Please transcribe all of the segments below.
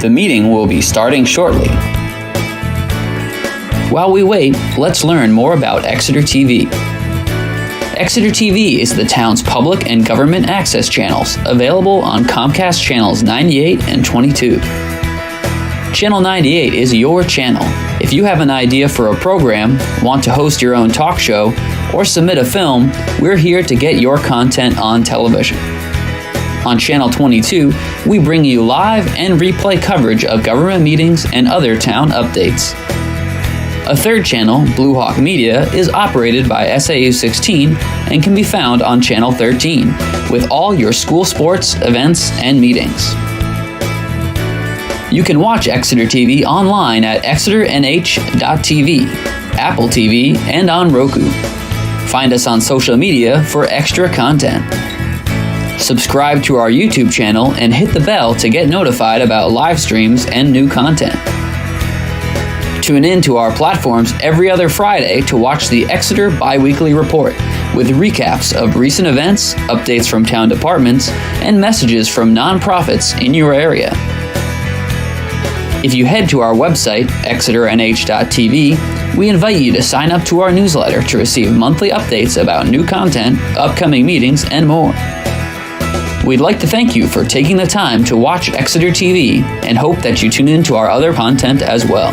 The meeting will be starting shortly. While we wait, let's learn more about Exeter TV. Exeter TV is the town's public and government access channels, available on Comcast channels 98 and 22. Channel 98 is your channel. If you have an idea for a program, want to host your own talk show, or submit a film, we're here to get your content on television. On Channel 22, we bring you live and replay coverage of government meetings and other town updates. A third channel, Blue Hawk Media, is operated by SAU 16 and can be found on Channel 13, with all your school sports, events, and meetings. You can watch Exeter TV online at exeternh.tv, Apple TV, and on Roku. Find us on social media for extra content. Subscribe to our YouTube channel and hit the bell to get notified about live streams and new content. Tune in to our platforms every other Friday to watch the Exeter Biweekly Report, with recaps of recent events, updates from town departments, and messages from nonprofits in your area. If you head to our website, exeternh.tv, we invite you to sign up to our newsletter to receive monthly updates about new content, upcoming meetings, and more. We'd like to thank you for taking the time to watch Exeter TV and hope that you tune in to our other content as well.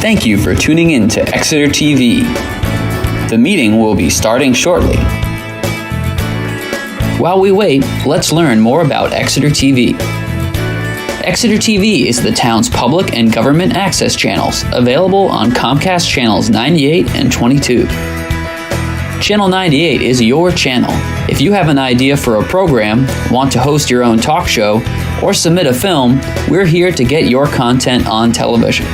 Thank you for tuning in to Exeter TV. The meeting will be starting shortly. While we wait, let's learn more about Exeter TV. Exeter TV is the town's public and government access channels, available on Comcast channels 98 and 22. Channel 98 is your channel. If you have an idea for a program, want to host your own talk show, or submit a film, we're here to get your content on television.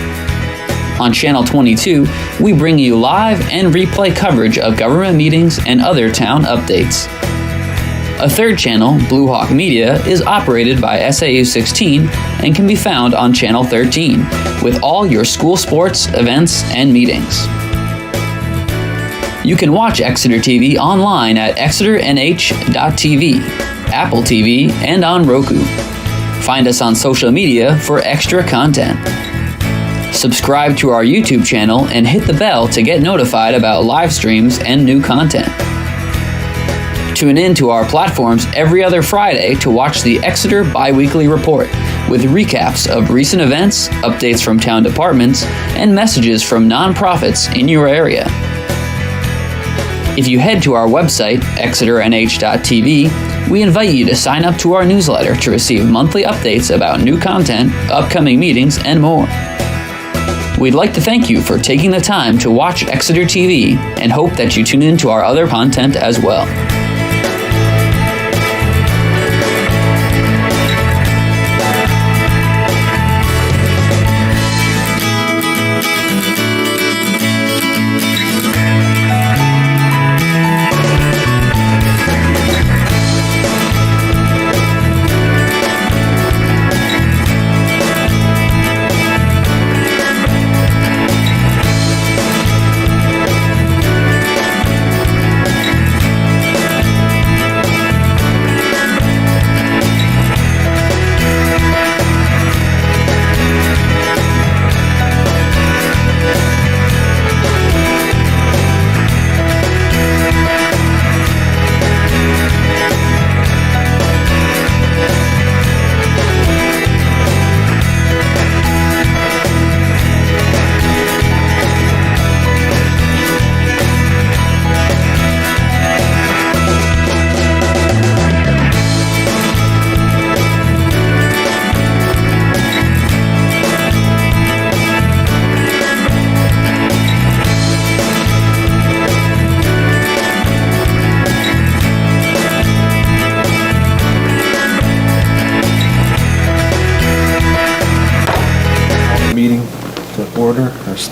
On Channel 22, we bring you live and replay coverage of government meetings and other town updates. A third channel, Blue Hawk Media, is operated by SAU 16 and can be found on Channel 13, with all your school sports, events, and meetings. You can watch Exeter TV online at exeternh.tv, Apple TV, and on Roku. Find us on social media for extra content. Subscribe to our YouTube channel and hit the bell to get notified about live streams and new content. Tune in to our platforms every other Friday to watch the Exeter Biweekly Report with recaps of recent events, updates from town departments, and messages from nonprofits in your area. If you head to our website, exeternh.tv, we invite you to sign up to our newsletter to receive monthly updates about new content, upcoming meetings, and more. We'd like to thank you for taking the time to watch Exeter TV and hope that you tune in to our other content as well.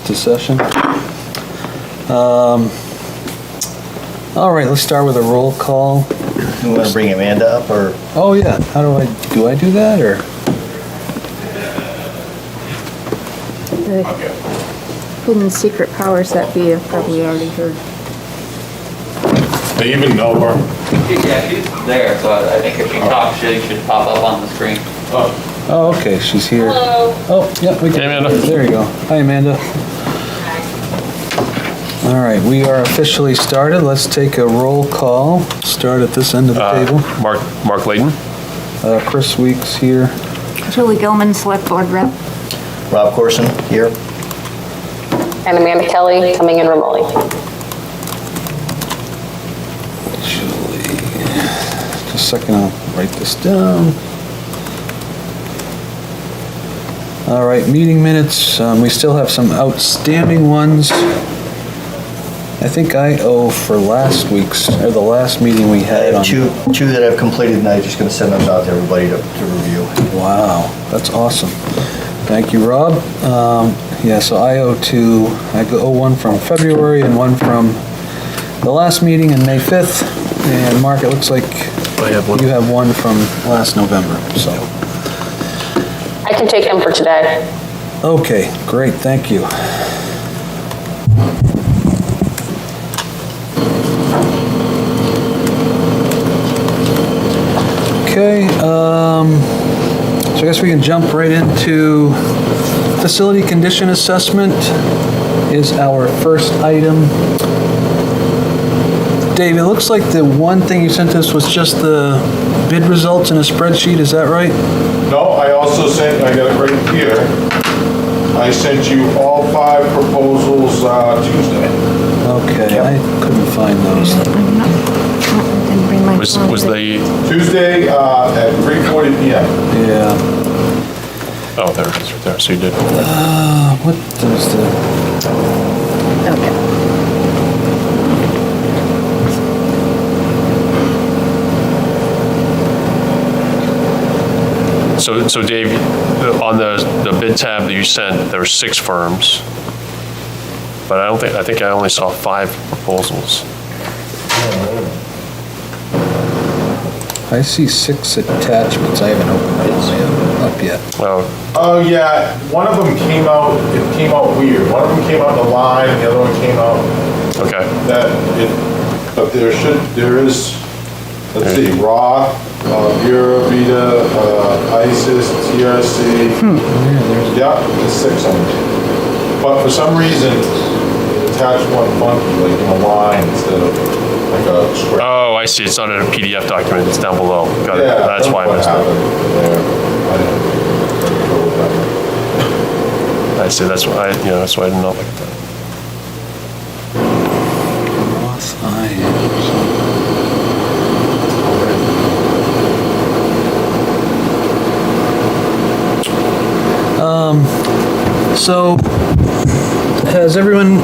To session. All right, let's start with a roll call. You want to bring Amanda up, or? Oh yeah, how do I do that, or? The hidden secret powers that be have probably already heard. They even know her. Yeah, she's there, so I think if she talks, she should pop up on the screen. Oh, okay, she's here. Hello. Oh, yeah, we can. Hey, Amanda. There you go. Hi, Amanda. All right, we are officially started. Let's take a roll call. Start at this end of the table. Mark Layton. Chris Weeks here. Julie Gilman, Select Board Rep. Rob Corson here. And Amanda Kelly coming in remotely. Julie. Just a second, I'll write this down. All right, meeting minutes. We still have some outstanding ones. I think I owe for last week's, or the last meeting we I had on. have two that I've completed, and I'm just going to send those out to everybody to review. Wow, that's awesome. Thank you, Rob. Yeah, so I owe one from February and one from the last meeting in May 5th. And Mark, it looks like you have one from last November, so. I can take them for today. Okay, great, thank you. Okay, so I guess we can jump right into facility condition assessment is our first item. Dave, it looks like the one thing you sent us was just the bid results in a spreadsheet, is that right? No, I also sent, I got it right here. I sent you all 5 Tuesday. Tuesday at 3:40 PM. Yeah. Oh, there it is, right there. So you did. What is the, Okay. So Dave, on the bid tab that you sent, there were 6 firms, but I think I only saw 5 proposals. I see 6 attachments. I haven't opened them up yet. Oh, Oh, yeah, one of them came out, it came out weird. One of them came out in the line, and the other one came out okay. but there is, let's see, Raw, Bureau Vita, ISIS, TRC. Yeah, there's 6 of them. But for some reason, it attached one funky, like in a line instead of like a square. Oh, I see. It's not in a PDF document. It's down below. Got it. Yeah, That's why I what missed it. happened there. I didn't go with that. I see. That's why I did not look at that. Roth So, has everyone,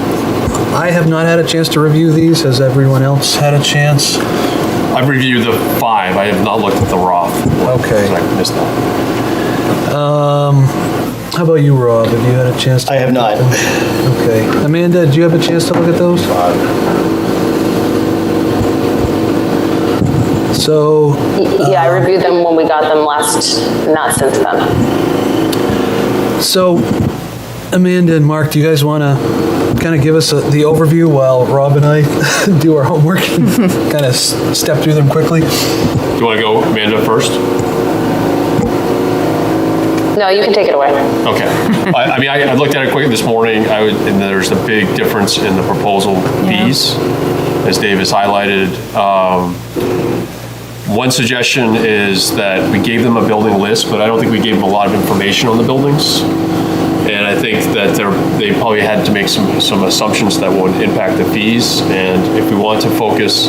I have not had a chance to review these. Has everyone else had a chance? I've reviewed the 5. I have not looked at the Roth. Okay. I missed that. How about you, Rob? Have you had a chance to? I have not. Okay. Amanda, did you have a chance to look at those? So, Yeah, I reviewed them when we got them last, not since then. so Amanda and Mark, do you guys want to kind of give us the overview while Rob and I do our homework and kind of step through them quickly? Do you want to go, Amanda, first? No, you can take it away. Okay. I looked at it quickly this morning, and there's a big difference in the proposal fees, as Dave has highlighted. One suggestion is that we gave them a building list, but I don't think we gave them a lot of information on the buildings. And I think that they probably had to make some assumptions that would impact the fees. And if we want to focus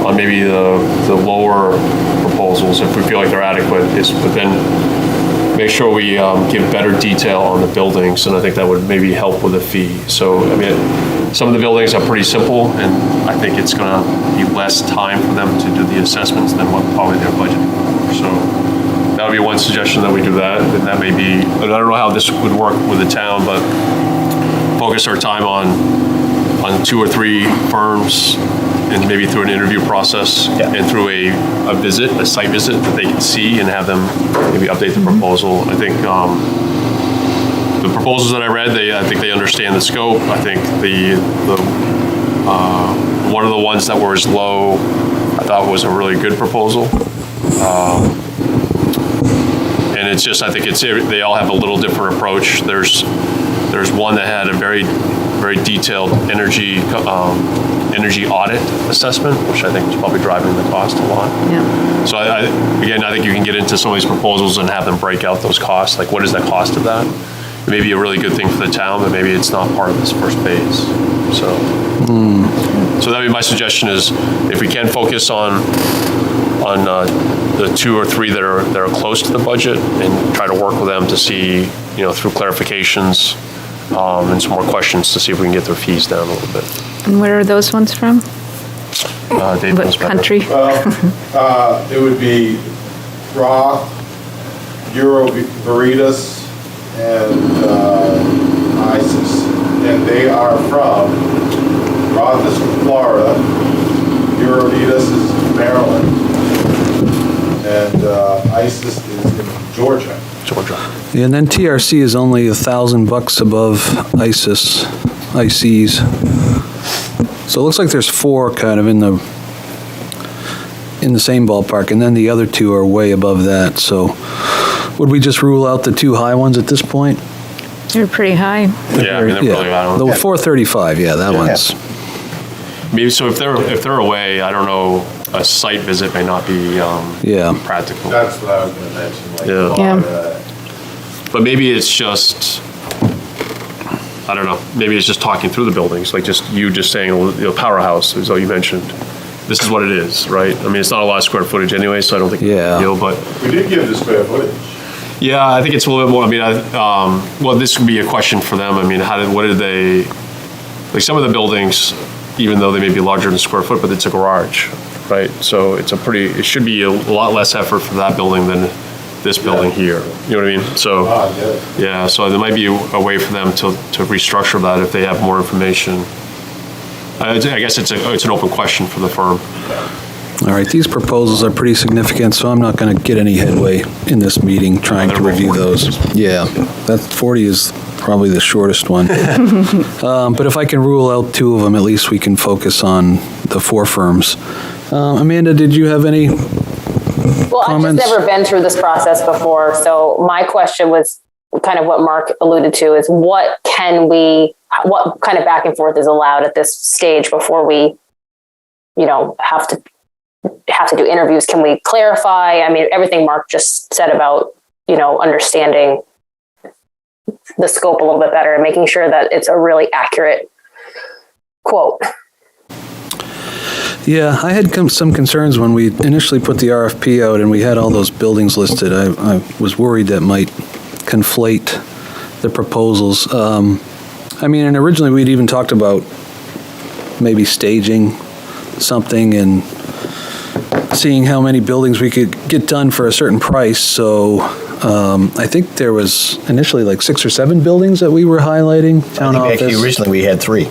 on maybe the lower proposals, if we feel like they're adequate, but then make sure we give better detail on the buildings, and I think that would maybe help with the fee. So, some of the buildings are pretty simple, and I think it's gonna be less time for them to do the assessments than what probably they're budgeting for. So that would be one suggestion, that we do that, and that may be, I don't know how this would work with the town, but focus our time on 2 or 3 firms, and maybe through an interview process, and through a site visit that they can see, and have them maybe update the proposal. I think the proposals that I read, I think they understand the scope. I think one of the ones that were as low, I thought was a really good proposal. And it's just, I think they all have a little different approach. There's one that had a very, very detailed energy audit assessment, which I think was probably driving the cost a lot. Yeah. So I think you can get into some of these proposals and have them break out those costs, like what is the cost of that? It may be a really good thing for the town, but maybe it's not part of this first phase. So that'd be my suggestion, is if we can focus on the 2 or 3 that are close to the budget, and try to work with them to see, through clarifications and some more questions, to see if we can get their fees down a little bit. And where are those ones from? Dave What knows better. country? It would be Roth, Bureau Veritas, and ISIS. And they are from, Roth is from Florida, Bureau Veritas is from Maryland, and ISIS is in Georgia. Yeah, and then TRC is only $1,000 above ICs. So it looks like there's 4 kind of in the same ballpark, and then the other 2 are way above that. So would we just rule out the 2 high ones at this point? They're pretty high. Yeah, they're really bad. The 435, that one's. Maybe so. If they're away, I don't know. A site visit may not be practical. That's what I was going to mention. Yeah. But maybe it's just, I don't know. Maybe it's just talking through the buildings, like just saying, powerhouse is all you mentioned. this is what it is, right? I mean, it's not a lot of square footage anyway, so I don't think it's a Yeah. big deal, but We did give the square footage. yeah, I think it's a little bit more, I mean, well, this would be a question for them. I mean, what did they, like some of the buildings, even though they may be larger than square foot, but it's a garage, right? So it should be a lot less effort for that building than this building here. You know what I mean? So, yeah, so there might be a way for them to restructure that if they have more information. I guess it's an open question for the firm. All right, these proposals are pretty significant, so I'm not going to get any headway in this meeting trying to review those. Yeah, that 40 is probably the shortest one. But if I can rule out two of them, at least we can focus on the four firms. Amanda, did you have any Well, comments? I've just never been through this process before, so my question was kind of what Mark alluded to is what kind of back and forth is allowed at this stage before we, have to do interviews? Can we clarify? I mean, everything Mark just said about, understanding the scope a little bit better and making sure that it's a really accurate quote. Yeah, I had some concerns when we initially put the RFP out and we had all those buildings listed. I was worried that might conflate the proposals. I mean, and originally we'd even talked about maybe staging something and seeing how many buildings we could get done for a certain price. So I think there was initially like 6 or 7 buildings that we were highlighting, town office. Actually, originally, we had 3.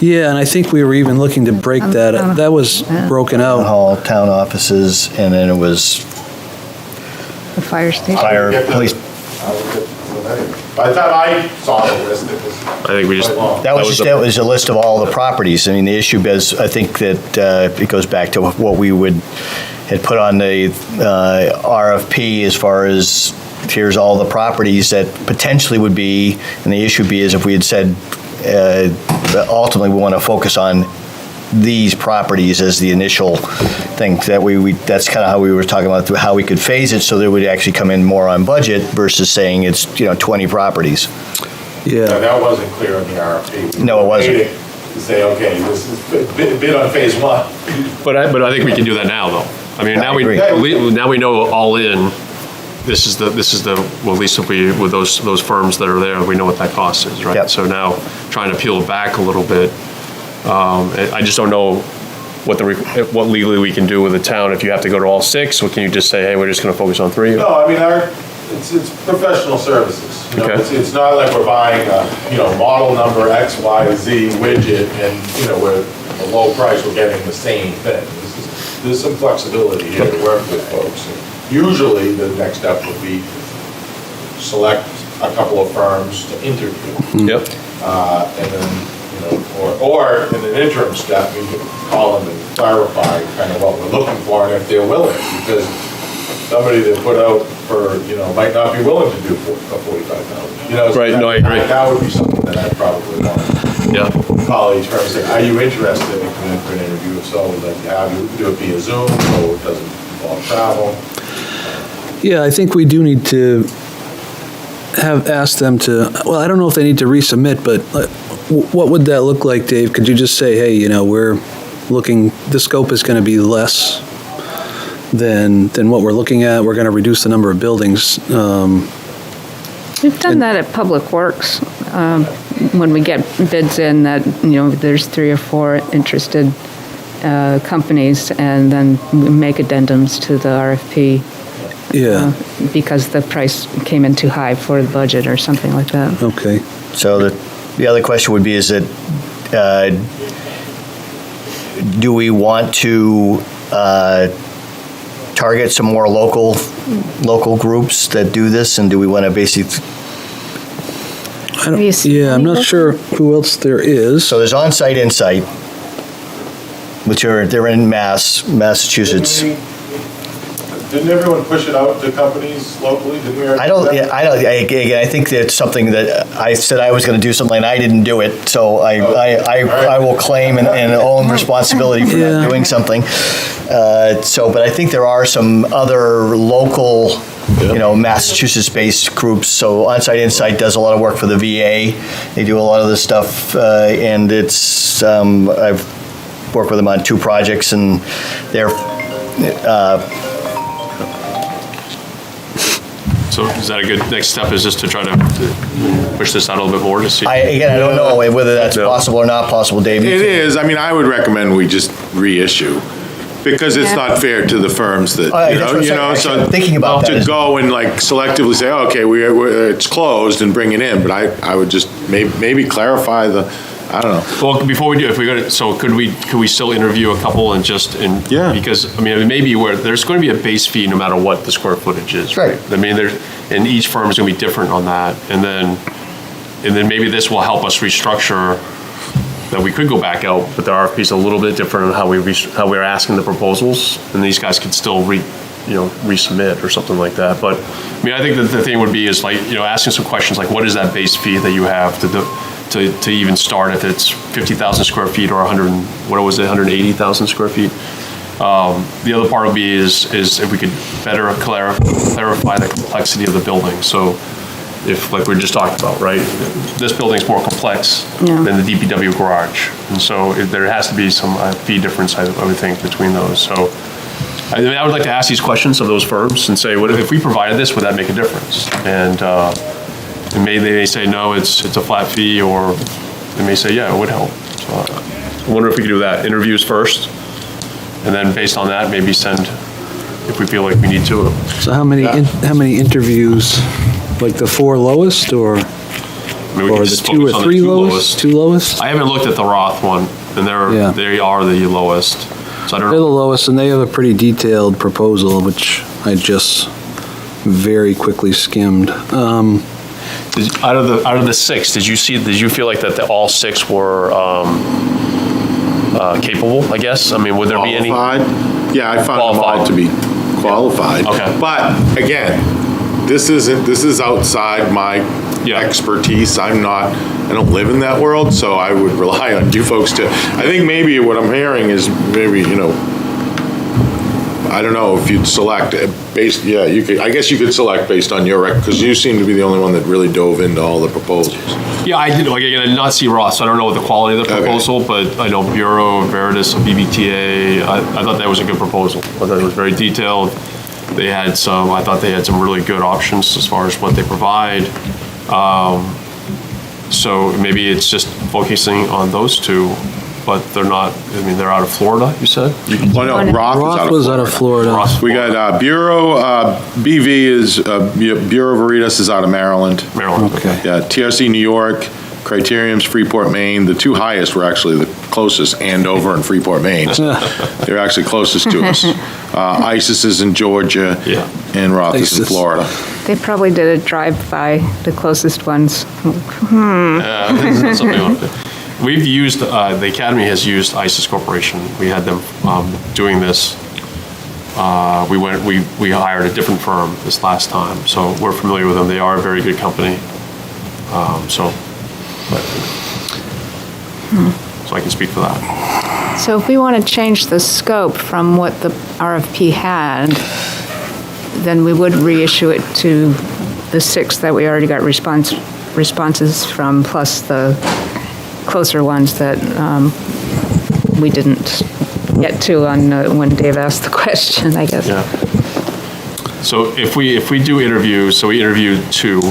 Yeah, and I think we were even looking to break that. That was broken Town out. hall, town offices, and then it was The fire station. fire, police. By the time I saw the list, it was I think we just, quite long. That was a list of all the properties. I mean, the issue is, I think that it goes back to what we had put on the RFP as far as here's all the properties that potentially would be, and the issue is if we had said that ultimately we want to focus on these properties as the initial thing, that's kind of how we were talking about how we could phase it so that it would actually come in more on budget versus saying it's 20 properties. Yeah. That wasn't clear in the RFP. No, it wasn't. To say, okay, this is bid on phase 1. but I think we can do that now, though. I mean, I agree. now we know all in, this is the, well, at least if we, with those firms that are there, we know what that cost is, right? Yep. So now, trying to peel it back a little bit, I just don't know what legally we can do with the town if you have to go to all 6, or can you just say, hey, we're just gonna focus on 3? No, I mean, it's professional services. Okay. It's not like we're buying a, model number X, Y, Z widget and, we're a low price, we're getting the same thing. There's some flexibility here to work with folks. Usually, the next step would be select a couple of firms to interview. Yep. And then, or in an interim step, we could call them and clarify kind of what we're looking for and if they're willing, because somebody that put out for, might not be willing to do a 45,000. So Right, no, I agree. That would be something that I'd probably want to Yeah. call each firm and say, are you interested in coming in for an interview? If so, then have you do it via Zoom, so it doesn't involve travel. Yeah, I think we do need to have asked them to, well, I don't know if they need to resubmit, but what would that look like, Dave? Could you just say, hey, we're looking, the scope is going to be less than what we're looking at. We're going to reduce the number of buildings. We've done that at Public Works, when we get bids in that, there's 3 or 4 interested companies, and then we make addendums to the RFP. Yeah. Because the price came in too high for the budget or something like that. Okay. So the other question would be, is that, do we want to target some more local groups that do this, and do we want to basically, Have you seen Yeah, I'm any not of sure who else there is. so there's on-site, in-site, which they're in Massachusetts. Didn't everyone push it out to companies locally? Didn't we? Again, I think that's something that I said I was going to do something and I didn't do it, so I will claim and own responsibility for not doing something. But I think there are some other local, Massachusetts-based groups. So Onsite Insight does a lot of work for the VA. They do a lot of this stuff, and it's I've work with them on 2 projects, and they're, So is that a good next step, is just to try to push this out a little bit more to see? I don't know whether that's possible or not possible, Dave. It is. I mean, I would recommend we just reissue, because it's not fair to the firms that, I'm thinking about that. to go and like selectively say, oh, okay, it's closed and bring it in, but I would just maybe clarify I don't know. Well, before we do, if we go to, so could we still interview a couple and Yeah. because, I mean, maybe where there's going to be a base fee no matter what the square footage is. Right. I mean, and each firm is going to be different on that. And then maybe this will help us restructure that we could go back out, but the RFP is a little bit different on how we're asking the proposals, and these guys could still resubmit or something like that. But I mean, I think that the thing would be is like, asking some questions like, what is that base fee that you have to even start, if it's 50,000 square feet or 180,000 square feet. The other part would be is if we could better clarify the complexity of the building. So if, like we were just talking about, right, this building's more complex than the DPW garage. And so there has to be some fee difference, I would think, between those. So I would like to ask these questions of those firms and say, what if we provided this, would that make a difference? And maybe they may say, no, it's a flat fee, or they may say, yeah, it would help. So I wonder if we could do that. Interviews first, and then based on that, maybe send, if we feel like we need to. So how many interviews, like the 4 lowest, or I mean, the 2 or 3 lowest? 2 lowest? I haven't looked at the Roth one, and they are the lowest. So I don't They're the know. lowest, and they have a pretty detailed proposal, which I just very quickly skimmed. Out of the 6, did you feel like that all 6 were capable, I guess? I mean, would there be any? Qualified? Yeah, I found them all Qualified. to be qualified. Okay. But again, this is outside my expertise. I don't live in that world, so I would rely on you folks to, I think maybe what I'm hearing is maybe, I don't know if you'd select based, you could, I guess you could select based on your record, because you seem to be the only one that really dove into all the proposals. Yeah, I did. Like, again, I did not see Roth, so I don't know what the quality of the proposal, but I know Bureau, Veritas, BBTA. I thought that was a good proposal. I thought it was very detailed. I thought they had some really good options as far as what they provide. So maybe it's just focusing on those 2, but they're not, I mean, they're out of Florida, you said? Well, no, Roth was out of Florida. We got Bureau, BV is, Bureau Veritas is out of Maryland. Maryland. Okay. Yeah, TRC New York, Criterium's Freeport, Maine. The 2 highest were actually the closest, Andover and Freeport, Maine. They're actually closest to us. ISIS is in Georgia, and Roth is in ISIS. Florida. They probably did a drive-by, the closest ones. That's something like that. We've used, the Academy has used ISIS Corporation. We had them doing this. We hired a different firm this last time, so we're familiar with them. They are a very good company. So I can speak for that. So if we want to change the scope from what the RFP had, then we would reissue it to the 6 that we already got responses from, plus the closer ones that we didn't get to on when Dave asked the question, I guess. Yeah. So if we do interviews, so we interviewed 2,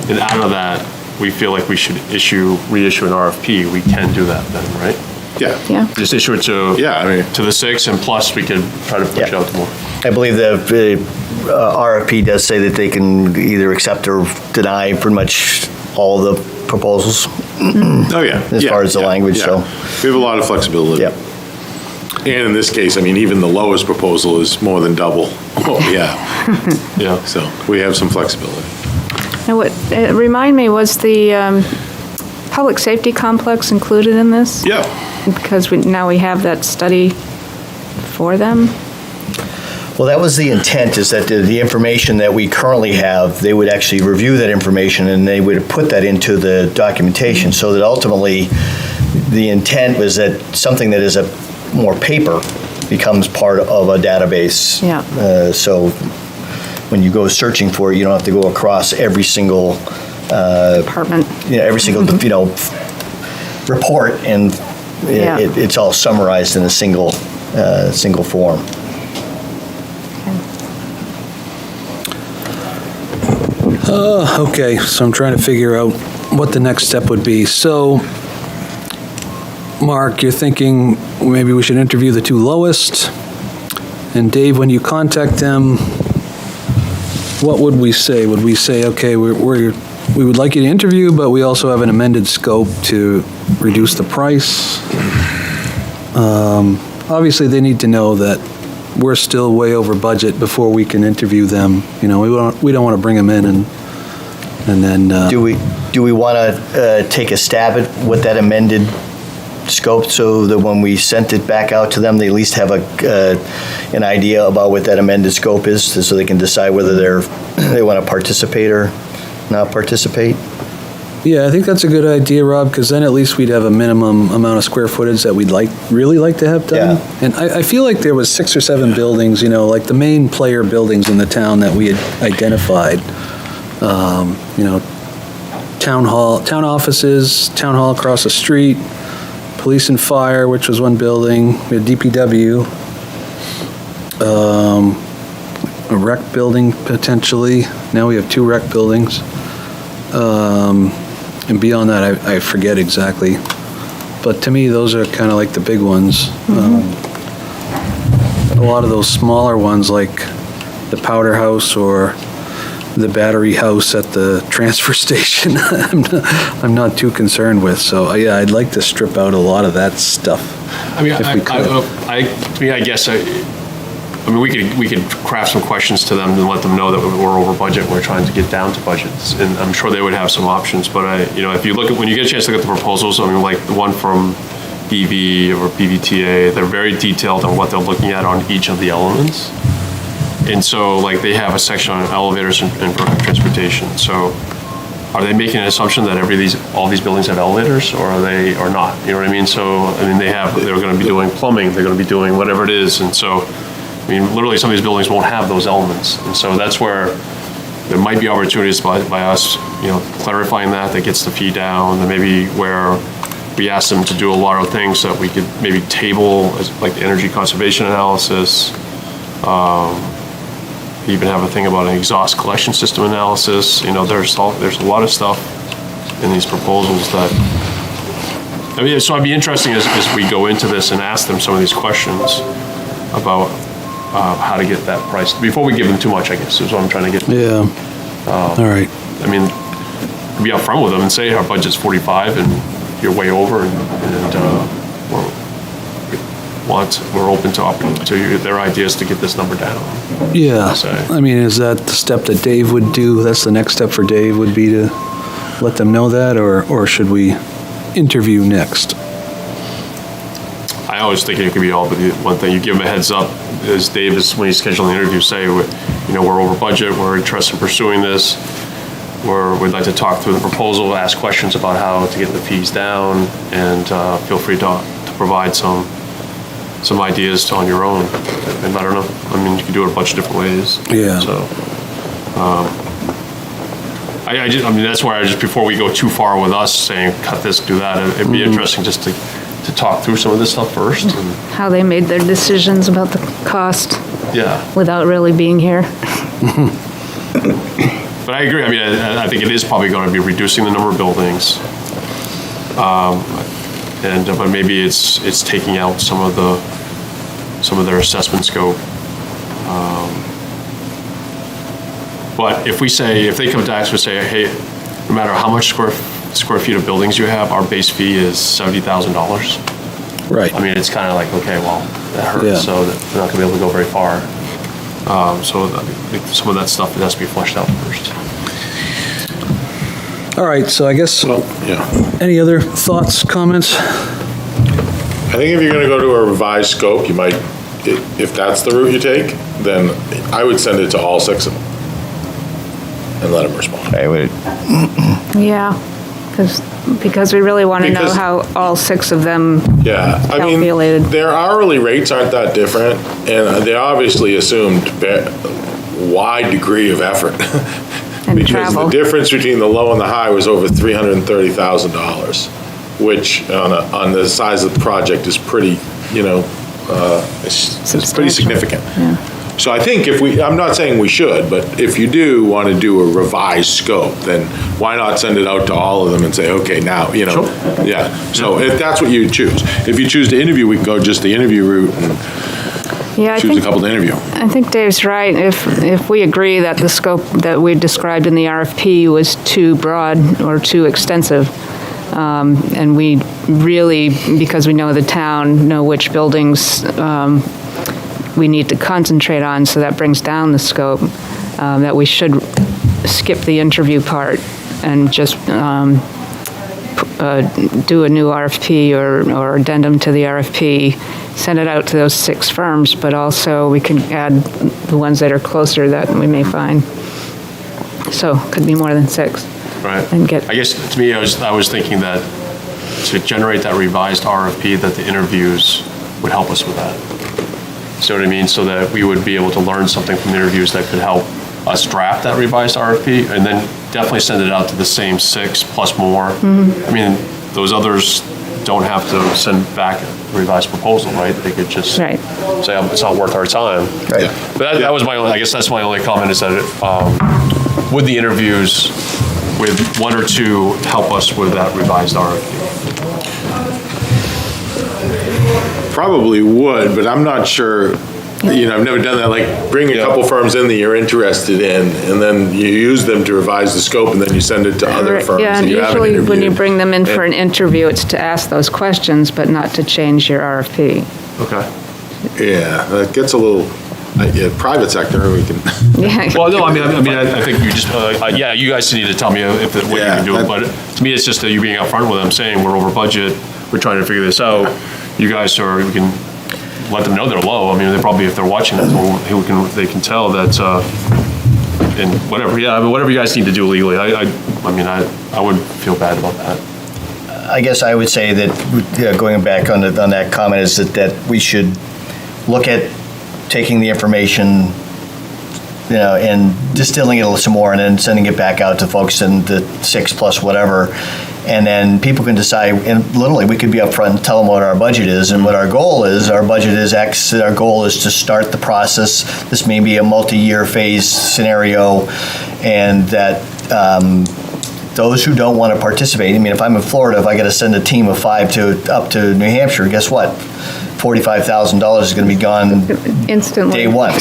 and out of that, we feel like we should reissue an RFP, we can do that then, right? Yeah. Yeah. Just issue it to to the 6, and plus we could try to push out to more. I believe the RFP does say that they can either accept or deny pretty much all the proposals. Oh, yeah. As far as the language, so. We have a lot of flexibility. Yep. And in this case, I mean, even the lowest proposal is more than double what we have. Yeah. So we have some flexibility. Now, remind me, was the public safety complex included in this? Yeah. Because now we have that study for them? Well, that was the intent, is that the information that we currently have, they would actually review that information and they would put that into the documentation, so that ultimately the intent was that something that is a more paper becomes part of a database. Yeah. So when you go searching for it, you don't have to go across every single Department. every single report and Yeah. it's all summarized in a single form. Okay, so I'm trying to figure out what the next step would be. So, Mark, you're thinking maybe we should interview the two lowest? And Dave, when you contact them, what would we say? Would we say, okay, we would like you to interview, but we also have an amended scope to reduce the price? Obviously, they need to know that we're still way over budget before we can interview them. You know, we don't want to bring them in and then. Do we want to take a stab at what that amended scope, so that when we sent it back out to them, they at least have an idea about what that amended scope is, so they can decide whether they want to participate or not participate? Yeah, I think that's a good idea, Rob, because then at least we'd have a minimum amount of square footage that we'd really like to have done. Yeah. And I feel like there was 6 or 7 buildings, you know, like the main player buildings in the town that we had identified. You know, town offices, town hall across the street, police and fire, which was one building, we had DPW, a rec building potentially. Now we have 2 rec buildings. And beyond that, I forget exactly. But to me, those are kind of like the big ones. A lot of those smaller ones, like the powder house or the battery house at the transfer station, I'm not too concerned with. So yeah, I'd like to strip out a lot of that stuff. I mean, if we could. I guess we could craft some questions to them and let them know that we're over budget. We're trying to get down to budgets, and I'm sure they would have some options. But if you look at, when you get a chance to look at the proposals, I mean, like the one from BV or BVTA, they're very detailed on what they're looking at on each of the elements. And so, like, they have a section on elevators and public transportation. So, are they making an assumption that all these buildings have elevators, or are they, or not? You know what I mean? So, I mean, they're going to be doing plumbing, they're going to be doing whatever it is, and so, I mean, literally, some of these buildings won't have those elements, and so that's where there might be opportunities by us, you know, clarifying that gets the fee down, and maybe where we ask them to do a lot of things that we could maybe table, like the energy conservation analysis. We even have a thing about an exhaust collection system analysis. You know, there's a lot of stuff in these proposals that, I mean, so it'd be interesting as we go into this and ask them some of these questions about how to get that price, before we give them too much, I guess, is what I'm trying to get. Yeah. All right. I mean, be upfront with them and say our budget's 45 and you're way over, and we're open to their ideas to get this number down. Yeah. So. I mean, is that the step that Dave would do? That's the next step for Dave, would be to let them know that, or should we interview next? I always think it could be all, but one thing, you give them a heads up, as Dave is, when he's scheduling the interview, say, we're over budget, we're interested in pursuing this, we'd like to talk through the proposal, ask questions about how to get the fees down, and feel free to provide some ideas on your own. And I don't know, I mean, you can do it a bunch of different ways. Yeah. So, I mean, that's why before we go too far with us saying, cut this, do that, it'd be interesting just to talk through some of this stuff first. And, How they made their decisions about the cost yeah. without really being here. But I agree, I mean, I think it is probably going to be reducing the number of buildings. But maybe it's taking out some of their assessment scope. But if they come to us and say, hey, no matter how much square feet of buildings you have, our base fee is $70,000. Right. I mean, it's kind of like, okay, well, that hurts, Yeah. so that they're not going to be able to go very far. So some of that stuff has to be flushed out first. All right, so I guess, any other thoughts, comments? I think if you're gonna go to a revised scope, you might, if that's the route you take, then I would send it to all 6 of them and let them respond. I would. Yeah, because we really want to know Because- how all 6 of them Yeah, I mean, calculated. their hourly rates aren't that different, and they obviously assumed a wide degree of effort. And Because travel. the difference between the low and the high was over $330,000. which on the size of the project is pretty, it's pretty significant. Yeah. So I think I'm not saying we should, but if you do want to do a revised scope, then why not send it out to all of them and say, okay, now, Sure. yeah. So if that's what you choose. If you choose to interview, we can go just the interview route and Yeah, choose a couple to interview. I think Dave's right. If we agree that the scope that we described in the RFP was too broad or too extensive, and we really, because we know the town, know which buildings we need to concentrate on, so that brings down the scope, that we should skip the interview part and just do a new RFP or addendum to the RFP, send it out to those 6 firms, but also we can add the ones that are closer that we may find. So could be more than 6. Right. And get, I guess, to me, I was thinking that to generate that revised RFP, that the interviews would help us with that. See what I mean? So that we would be able to learn something from the interviews that could help us draft that revised RFP, and then definitely send it out to the same 6 plus more. I mean, those others don't have to send back a revised proposal, right? They could just say, it's not worth our time. Right. But that was my only, I guess that's my only comment, is that would the interviews with 1 or 2 help us with that revised RFP? Probably would, but I'm not sure, I've never done that, like bring a couple firms in that you're interested in, and then you use them to revise the scope, and then you send it to other firms yeah, that and you haven't usually when you interviewed. bring them in for an interview, it's to ask those questions, but not to change your RFP. Okay. Yeah, that gets a little, private sector, we can. Yeah. Well, no, I think you just, you guys need to tell me what you can do, but to me, it's just that you being upfront with them, saying we're over budget, we're trying to figure this out. You guys we can let them know they're low. I mean, they probably, if they're watching this, they can tell that, and whatever, whatever you guys need to do legally, I wouldn't feel bad about that. I guess I would say that, going back on that comment, is that we should look at taking the information, and distilling it some more, and then sending it back out to folks in the 6 plus whatever, and then people can decide. And literally, we could be upfront and tell them what our budget is and what our goal is. Our budget is X. Our goal is to start the process. This may be a multi-year phase scenario, and that those who don't want to participate. I mean, if I'm in Florida, if I got to send a team of 5 up to New Hampshire, guess what? $45,000 is going to be gone Instantly. day 1.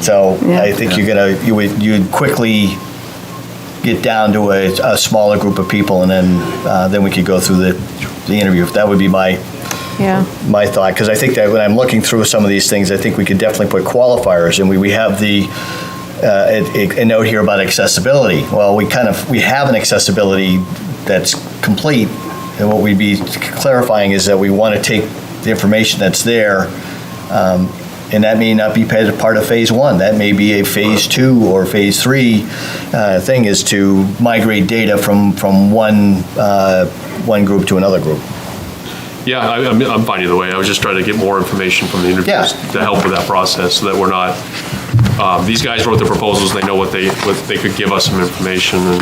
So I think you'd quickly get down to a smaller group of people, and then we could go through the interview. That would be my thought, because I think that when I'm looking through some of these things, I think we could definitely put qualifiers, and we have a note here about accessibility. Well, we have an accessibility that's complete, and what we'd be clarifying is that we want to take the information that's there, and that may not be part of phase 1. That may be a phase 2 or phase 3 thing, is to migrate data from one group to another group. Yeah, I'm fine either way. I was just trying to get more information from the interviews to help with that process, so that we're not. These guys wrote the proposals. They know what they could give us some information, and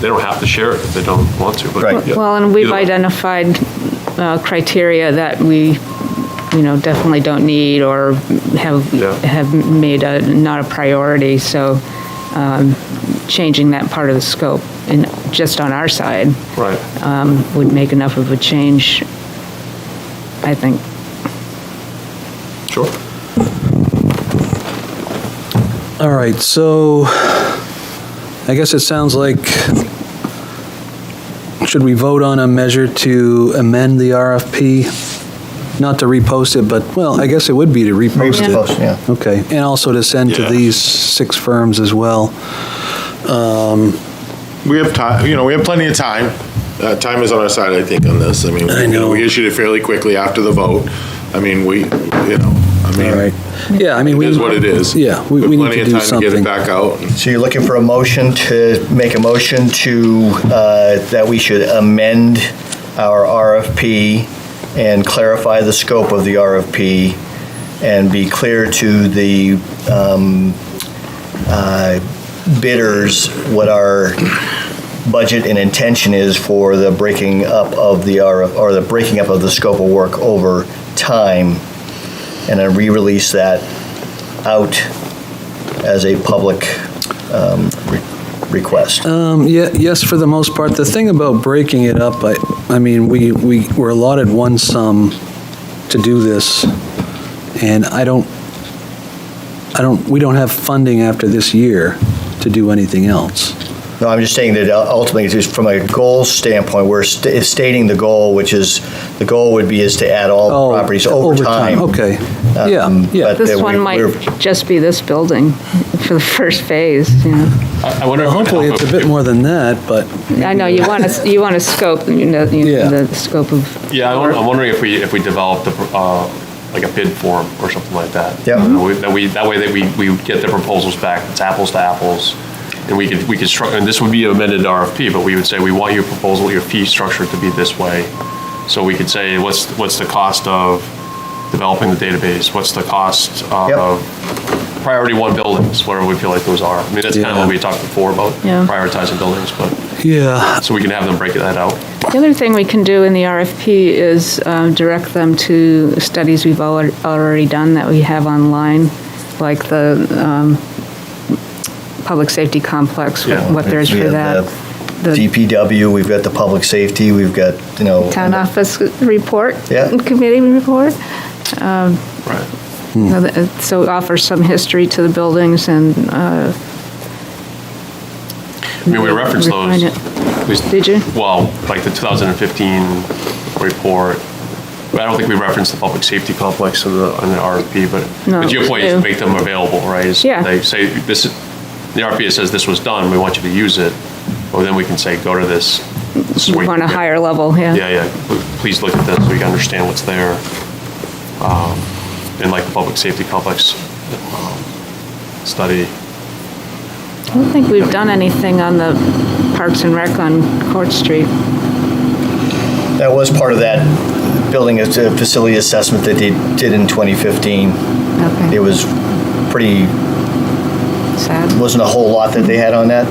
they don't have to share it if they don't want to. But, Right. Well, and we've identified criteria that we, definitely don't need or have made not a priority. So changing that part of the scope, and just on our side, right. would make enough of a change, I think. Sure. All right, so I guess it sounds like, should we vote on a measure to amend the RFP? Not to repost it, but, well, I guess it would be to repost it. Repost, yeah. Okay, and also to send to these 6 firms as well. We have time, we have plenty of time. Time is on our side, I think, on this. I mean, I know. We issued it fairly quickly after the vote. I mean, All right. Yeah, I mean, it is what it is. Yeah, we need to do Plenty of time to get something. it back out. So you're looking for make a motion to, that we should amend our RFP and clarify the scope of the RFP, and be clear to the bidders what our budget and intention is for the breaking up of the breaking up of the scope of work over time, and then re-release that out as a public request. Yes, for the most part. The thing about breaking it up, I mean, we were allotted one sum to do this, and we don't have funding after this year to do anything else. No, I'm just saying that ultimately, just from a goal standpoint, we're stating the goal, which is, the goal would be is to add all properties over time. Okay, yeah. But This that one might just be this building for the first phase, you know. I wonder. Hopefully, it's a bit more than that, but I know you want to scope, the scope of. Yeah, I'm wondering if we developed like a bid form or something like that. Yep. That way that we get the proposals back, it's apples to apples, and we could structure, and this would be an amended RFP, but we would say, we want your proposal, your fee structure to be this way. So we could say, what's the cost of developing the database? What's the cost of priority one buildings, whatever we feel like those are. I mean, that's kind of what we talked before about prioritizing buildings, but so we can have them break that out. The other thing we can do in the RFP is direct them to studies we've already done that we have online, like the public safety complex, what there is for that. The DPW, we've got the public safety, we've got, Town office report, committee report. Right. So it offers some history to the buildings and. I mean, we referenced those. Did you? Well, like the 2015 report. I don't think we referenced the public safety complex in the RFP, but your point is to make them available, right? They say this. The RFP says this was done. We want you to use it. Well, then we can say go to this. We want a higher level, Yeah. Please look at this so you can understand what's there. In like the public safety complex study. I don't think we've done anything on the Parks and Rec on Court Street. That was part of that building facility assessment that they did in 2015. Okay. It was pretty Sad. Wasn't a whole lot that they had on that,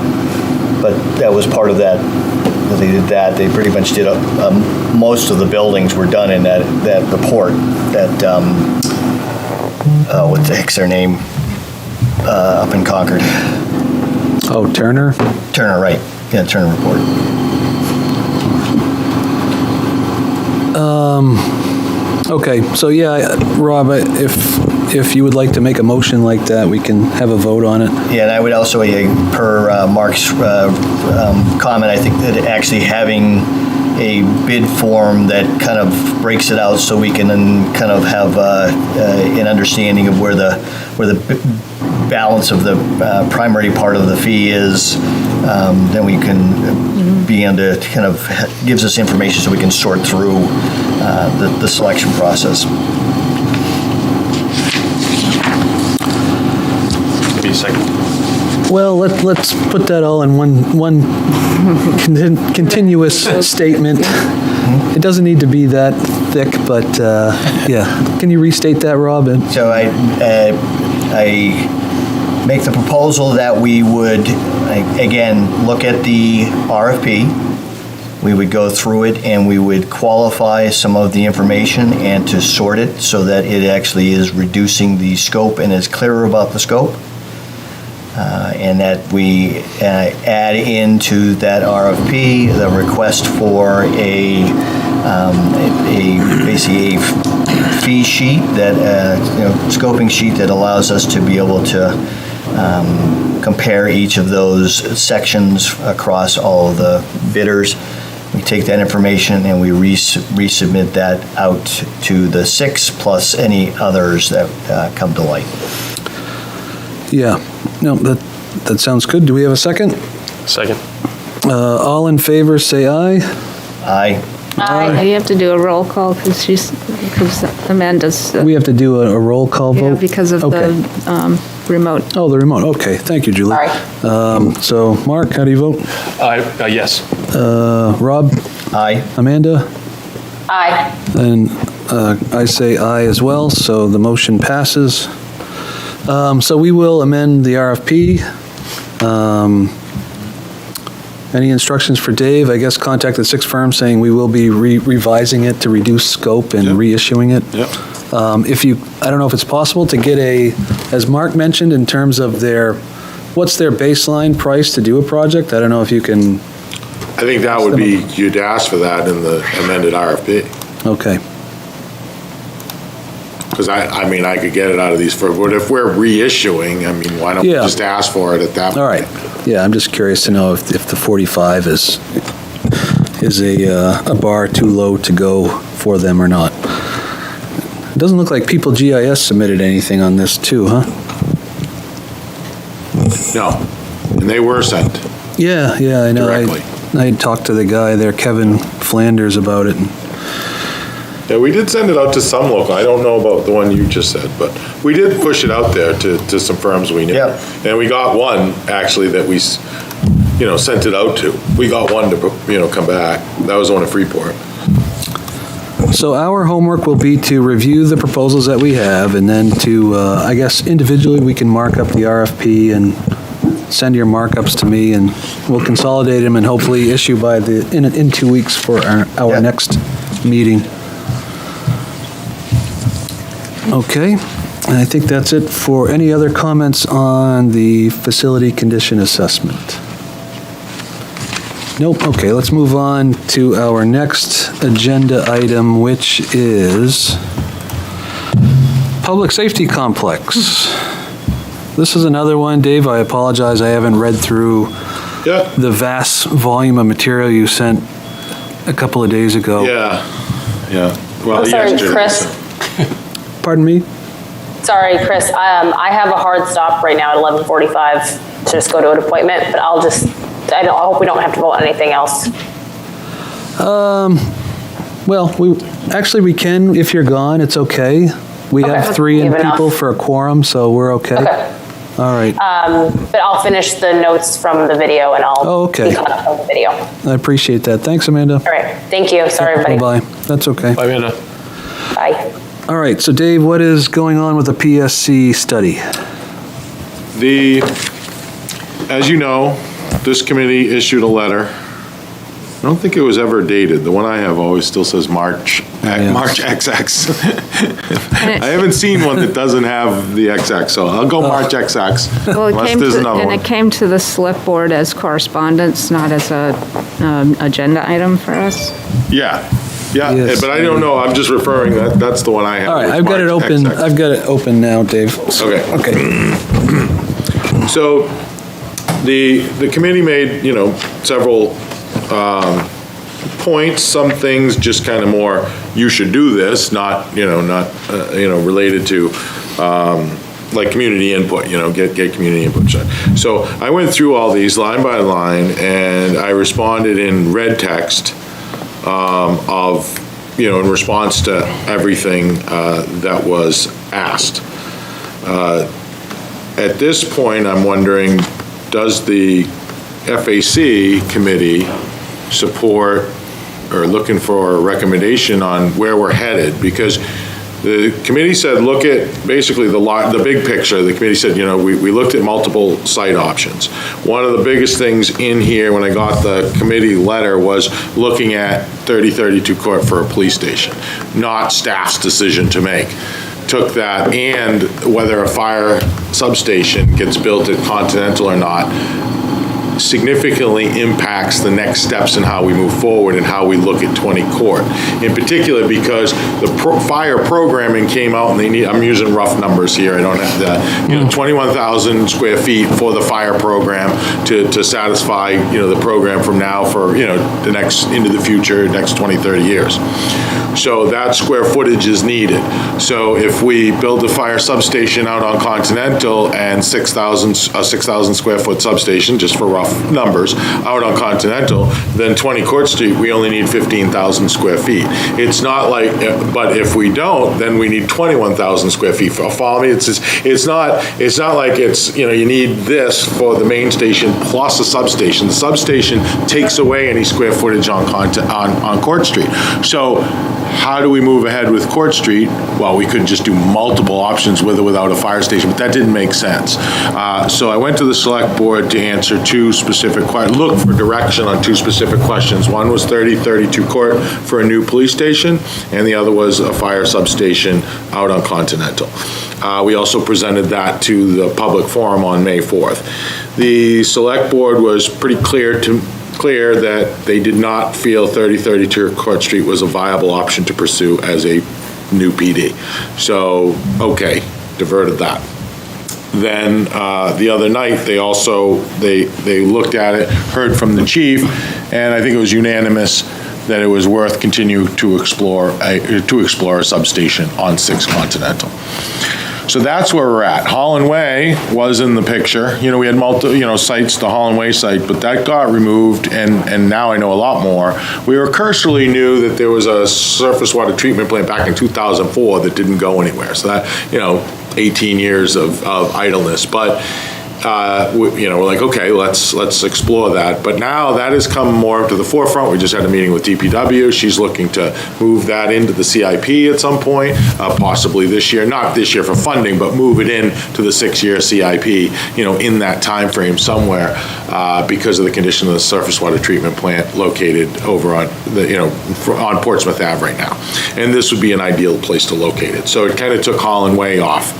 but that was part of that. They did that. They pretty much did most of the buildings were done in that report. That what the heck's their name up in Concord? Oh, Turner? Turner, right. Yeah, Turner report. Okay, so Rob, if you would like to make a motion like that, we can have a vote on it. Yeah, and I would also, per Mark's comment, I think that actually having a bid form that kind of breaks it out so we can then kind of have an understanding of where the balance of the primary part of the fee is, then we can begin to kind of gives us information so we can sort through the selection process. Maybe a second. Well, let's put that all in one continuous statement. It doesn't need to be that thick, but Can you restate that, Rob? So I make the proposal that we would, again, look at the RFP. We would go through it and we would qualify some of the information and to sort it so that it actually is reducing the scope and is clearer about the scope. And that we add into that RFP the request for basically a fee sheet, that scoping sheet that allows us to be able to compare each of those sections across all of the bidders. We take that information and we resubmit that out to the 6 plus any others that come to light. Yeah, no, that sounds good. Do we have a second? Second. All in favor, say aye. Aye. You have to do a roll call because Amanda's. We have to do a roll call vote? Because of the remote. Oh, the remote. Okay, thank you, Julie. Sorry. So, Mark, how do you vote? Yes. Rob? Aye. Amanda? Aye. And I say aye as well, so the motion passes. So we will amend the RFP. Any instructions for Dave? I guess contacted 6 firms saying we will be revising it to reduce scope and reissuing it. Yep. I don't know if it's possible to get as Mark mentioned, in terms of what's their baseline price to do a project? I don't know if you can. I think that would be, you'd ask for that in the amended RFP. Okay. Because I mean, I could get it out of these, but if we're reissuing, I mean, why don't we just ask for it at that point? All right. Yeah, I'm just curious to know if the 45 is a bar too low to go for them or not. It doesn't look like People GIS submitted anything on this too, huh? No, and they were sent. Yeah, I know. Directly. I had talked to the guy there, Kevin Flanders, about it. Yeah, we did send it out to some local. I don't know about the one you just said, but we did push it out there to some firms we knew. Yeah. And we got one, actually, that we, sent it out to. We got one to, come back. That was the one in Freeport. So our homework will be to review the proposals that we have, and then to, I guess, individually, we can mark up the RFP and send your markups to me, and we'll consolidate them and hopefully issue by in 2 weeks for our next meeting. Okay, and I think that's it for any other comments on the facility condition assessment. Nope, okay, let's move on to our next agenda item, which is Public Safety Complex. This is another one, Dave, I apologize, I haven't read through the vast volume of material you sent a couple of days ago. Yeah. Well, I'm sorry, Chris. Pardon me? Sorry, Chris. I have a hard stop right now at 11:45 to just go to an appointment, but I hope we don't have to vote on anything else. Well, we can, if you're gone, it's okay. We have 3 people for a quorum, so we're okay. Okay. All right. But I'll finish the notes from the video and I'll be caught up on the video. I appreciate that. Thanks, Amanda. All right. Thank you. Sorry, everybody. Bye-bye. That's okay. Bye, Amanda. Bye. All right, so Dave, what is going on with the Psc study? As you know, this committee issued a letter. I don't think it was ever dated. The one I have always still says March XX. I haven't seen one that doesn't have the XX, so I'll go March XX, Well, unless there's another one. it came to the select board as correspondence, not as a agenda item for us. Yeah, Yes. but I don't know, I'm just referring, that's the one I have. All right, was I've got it March open. XX. I've got it open now, Dave. Okay. So the committee made, several points, some things just kind of more, you should do this, not related to, like community input, get community input. So I went through all these line by line and I responded in red text in response to everything that was asked. At this point, I'm wondering, does the FAC committee support or looking for a recommendation on where we're headed? Because the committee said, look at basically the big picture. The committee said, we looked at multiple site options. One of the biggest things in here when I got the committee letter was looking at 3032 Court for a police station, not staff's decision to make. Took that and whether a fire substation gets built at Continental or not significantly impacts the next steps in how we move forward and how we look at 20 Court. In particular, because the fire programming came out and I'm using rough numbers here, I don't have the, 21,000 square feet for the fire program to satisfy, the program from now for, the next, into the future, next 20, 30 years. So that square footage is needed. So if we build a fire substation out on Continental and 6,000 square foot substation, just for rough numbers, out on Continental, then 20 Court Street, we only need 15,000 square feet. It's not like, but if we don't, then we need 21,000 square feet. Follow me? It's not like it's, you need this for the main station plus a substation. The substation takes away any square footage on Court Street. So how do we move ahead with Court Street? Well, we could just do multiple options with or without a fire station, but that didn't make sense. So I went to the select board to answer look for direction on two specific questions. One was 3032 Court for a new police station, and the other was a fire substation out on Continental. We also presented that to the public forum on May 4th. The select board was pretty clear that they did not feel 3032 Court Street was a viable option to pursue as a new PD. So, okay, diverted that. Then the other night, they looked at it, heard from the chief, and I think it was unanimous that it was worth continue to explore a substation on 6 Continental. So that's where we're at. Holland Way was in the picture. You know, we had multiple, sites, the Holland Way site, but that got removed, and now I know a lot more. We were cursorily knew that there was a surface water treatment plant back in 2004 that didn't go anywhere. So that, 18 years of idleness. But we're like, okay, let's explore that. But now that has come more to the forefront. We just had a meeting with DPW. She's looking to move that into the CIP at some point, possibly this year. Not this year for funding, but move it in to the 6-year CIP, in that time frame somewhere, because of the condition of the surface water treatment plant located over on on Portsmouth Ave right now. And this would be an ideal place to locate it. So it kind of took Holland Way off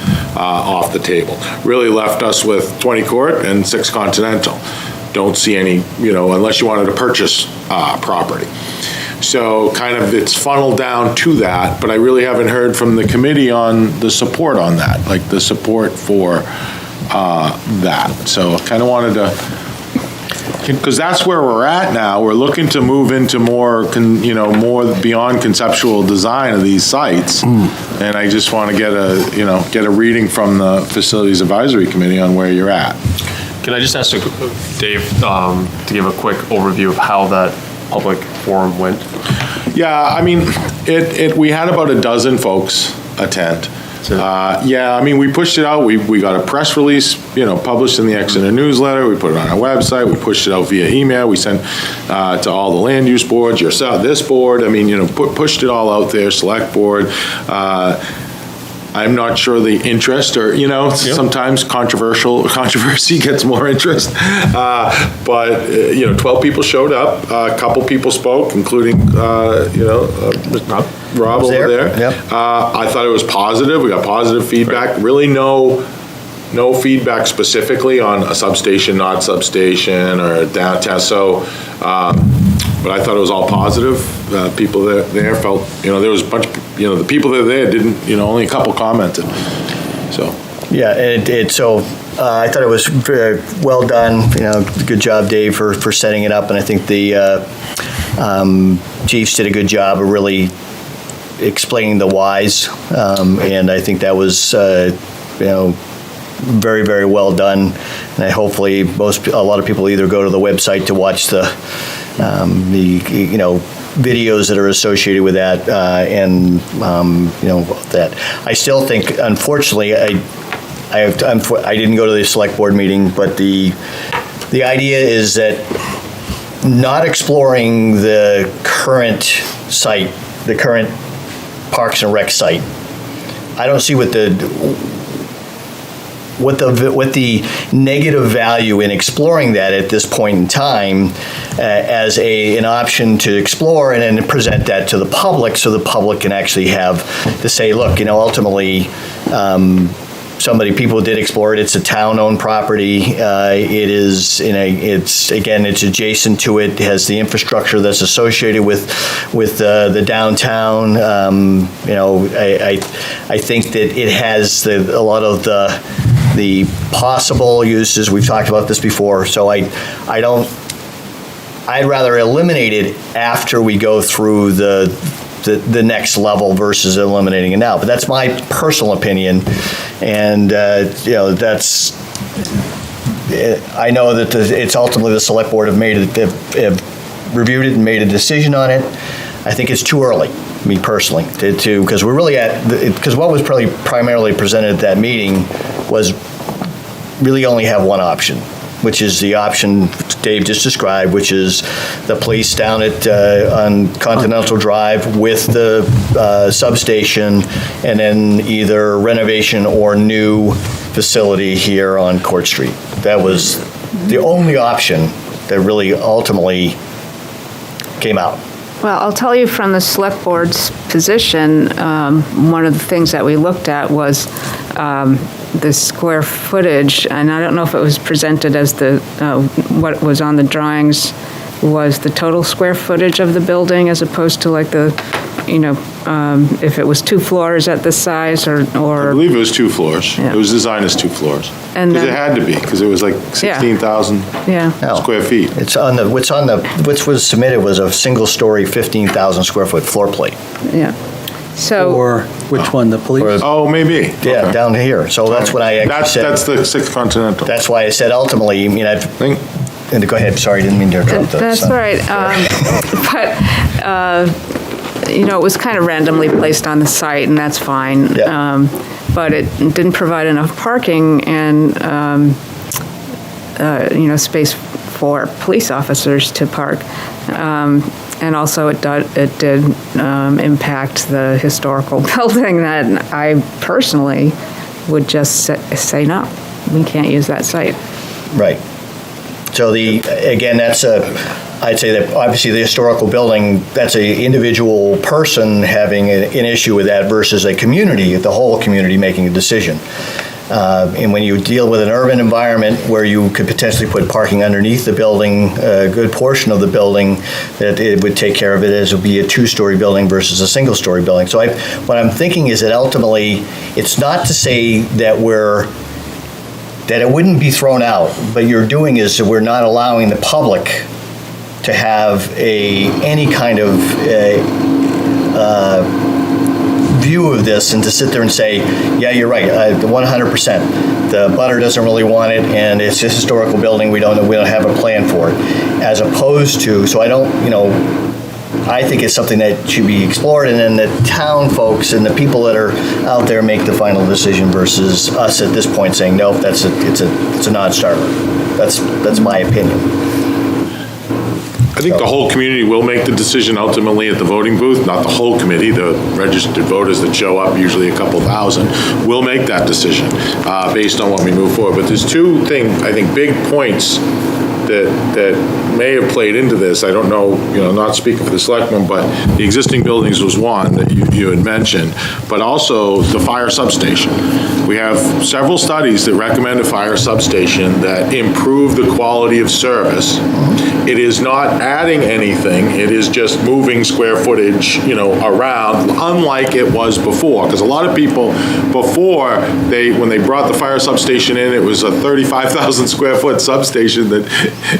the table. Really left us with 20 Court and 6 Continental. Don't see any, unless you wanted to purchase property. So kind of it's funneled down to that, but I really haven't heard from the committee on the support on that, like the support for that. So I kind of wanted to, because that's where we're at now. We're looking to move into more beyond conceptual design of these sites. And I just want to get a reading from the Facilities Advisory Committee on where you're at. Can I just ask Dave to give a quick overview of how that public forum went? Yeah, I mean, we had about a dozen folks attend. We pushed it out. We got a press release, published in the Exeter newsletter. We put it on our website. We pushed it out via email. We sent to all the land use boards, yourself, this board. I mean, pushed it all out there, select board. I'm not sure the interest or, sometimes controversy gets more interest. But 12 people showed up. A couple people spoke, including, Rob over there. Yep. I thought it was positive. We got positive feedback. Really no feedback specifically on a substation, not substation, or downtown. So, but I thought it was all positive. People there felt, there was a bunch of, the people that were there didn't, only a couple commented. So. Yeah, I thought it was very well done. Good job, Dave, for setting it up. And I think the chiefs did a good job of really explaining the whys. And I think that was, very, very well done. And hopefully a lot of people either go to the website to watch the videos that are associated with that, that. I still think, unfortunately, I didn't go to the select board meeting, but the idea is that not exploring the current site, the current Parks and Rec site, I don't see what the negative value in exploring that at this point in time as an option to explore, and then present that to the public so the public can actually have to say, look, ultimately people did explore it. It's a town-owned property. It's adjacent to it. It has the infrastructure that's associated with the downtown. I think that it has a lot of the possible uses. We've talked about this before, so I'd rather eliminate it after we go through the next level versus eliminating it now. But that's my personal opinion, and that's. I know that it's ultimately the select board have reviewed it and made a decision on it. I think it's too early, me personally, because we're really because what was probably primarily presented at that meeting was really only have one option, which is the option Dave just described, which is the place down at, on Continental Drive with the substation, and then either renovation or new facility here on Court Street. That was the only option that really ultimately came out. Well, I'll tell you from the select board's position, one of the things that we looked at was the square footage, and I don't know if it was presented as what was on the drawings was the total square footage of the building as opposed to like if it was 2 floors at this size or. I believe it was 2 floors. Yeah. It was designed as 2 floors. And Because it then- had to be, because it was like 16,000 Yeah. square feet. It's on the, what was submitted was a single-story, 15,000 square foot floor plate. Yeah. So. Or which one, the police? Oh, maybe. Yeah, Okay. down here. So that's what I actually said. That's the 6th Continental. That's why I said ultimately, and go ahead, sorry, didn't mean to interrupt. That's all right. It was kind of randomly placed on the site, and that's fine. Yeah. But it didn't provide enough parking and, space for police officers to park. And also it did impact the historical building that I personally would just say, no, we can't use that site. Right. So again, I'd say that obviously the historical building, that's an individual person having an issue with that versus a community, the whole community making a decision. And when you deal with an urban environment where you could potentially put parking underneath the building, a good portion of the building, that it would take care of it as it would be a 2-story building versus a single-story building. So what I'm thinking is that ultimately, it's not to say that it wouldn't be thrown out, but you're doing is that we're not allowing the public to have any kind of view of this and to sit there and say, yeah, you're right, 100%. The butter doesn't really want it, and it's a historical building. We don't have a plan for it. As opposed to, so I think it's something that should be explored, and then the town folks and the people that are out there make the final decision versus us at this point saying, no, it's a non-starter. That's my opinion. I think the whole community will make the decision ultimately at the voting booth, not the whole committee. The registered voters that show up, usually a couple thousand, will make that decision based on what we move forward. But there's two big points that may have played into this. I don't know, not speaking for the selectmen, but the existing buildings was one that you had mentioned, but also the fire substation. We have several studies that recommend a fire substation that improve the quality of service. It is not adding anything, it is just moving square footage, around, unlike it was before. Because a lot of people, before, when they brought the fire substation in, it was a 35,000 square foot substation that,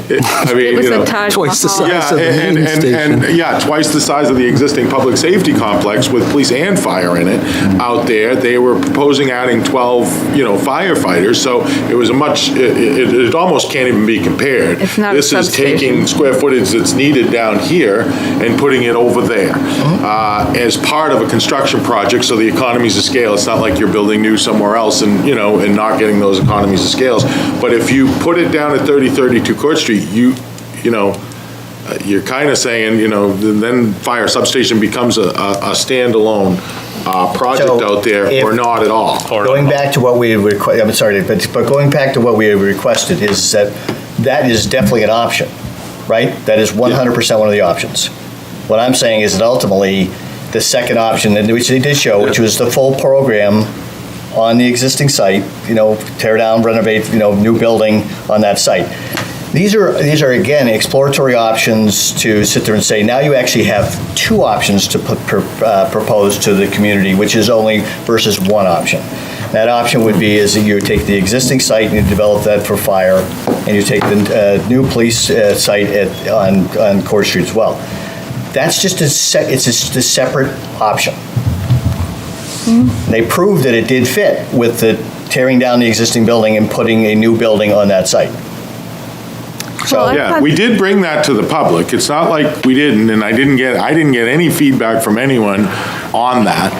It was a Taj Twice the Mahal. size of the main station. twice the size of the existing public safety complex with police and fire in it out there. They were proposing adding 12, firefighters, so it was it almost can't even be compared. It's not a This is substation. taking square footage that's needed down here and putting it over there as part of a construction project, so the economies of scale. It's not like you're building new somewhere else and, and not getting those economies of scales. But if you put it down at 3032 Court Street, you're kind of saying, then fire substation becomes a standalone project So out there, or not at all. Going back to what we I'm sorry, but going back to what we requested is that is definitely an option, right? That is 100% one of the options. What I'm saying is that ultimately, the second option, which they did show, which was the full program on the existing site, tear down, renovate, new building on that site. These are again exploratory options to sit there and say, now you actually have 2 options to propose to the community, which is only versus 1 option. That option would be is that you take the existing site and you develop that for fire, and you take the new police site on Court Street as well. That's just it's just a separate option. They proved that it did fit with the tearing down the existing building and putting a new building on that site. Well, I Yeah, thought- we did bring that to the public. It's not like we didn't, and I didn't get any feedback from anyone on that.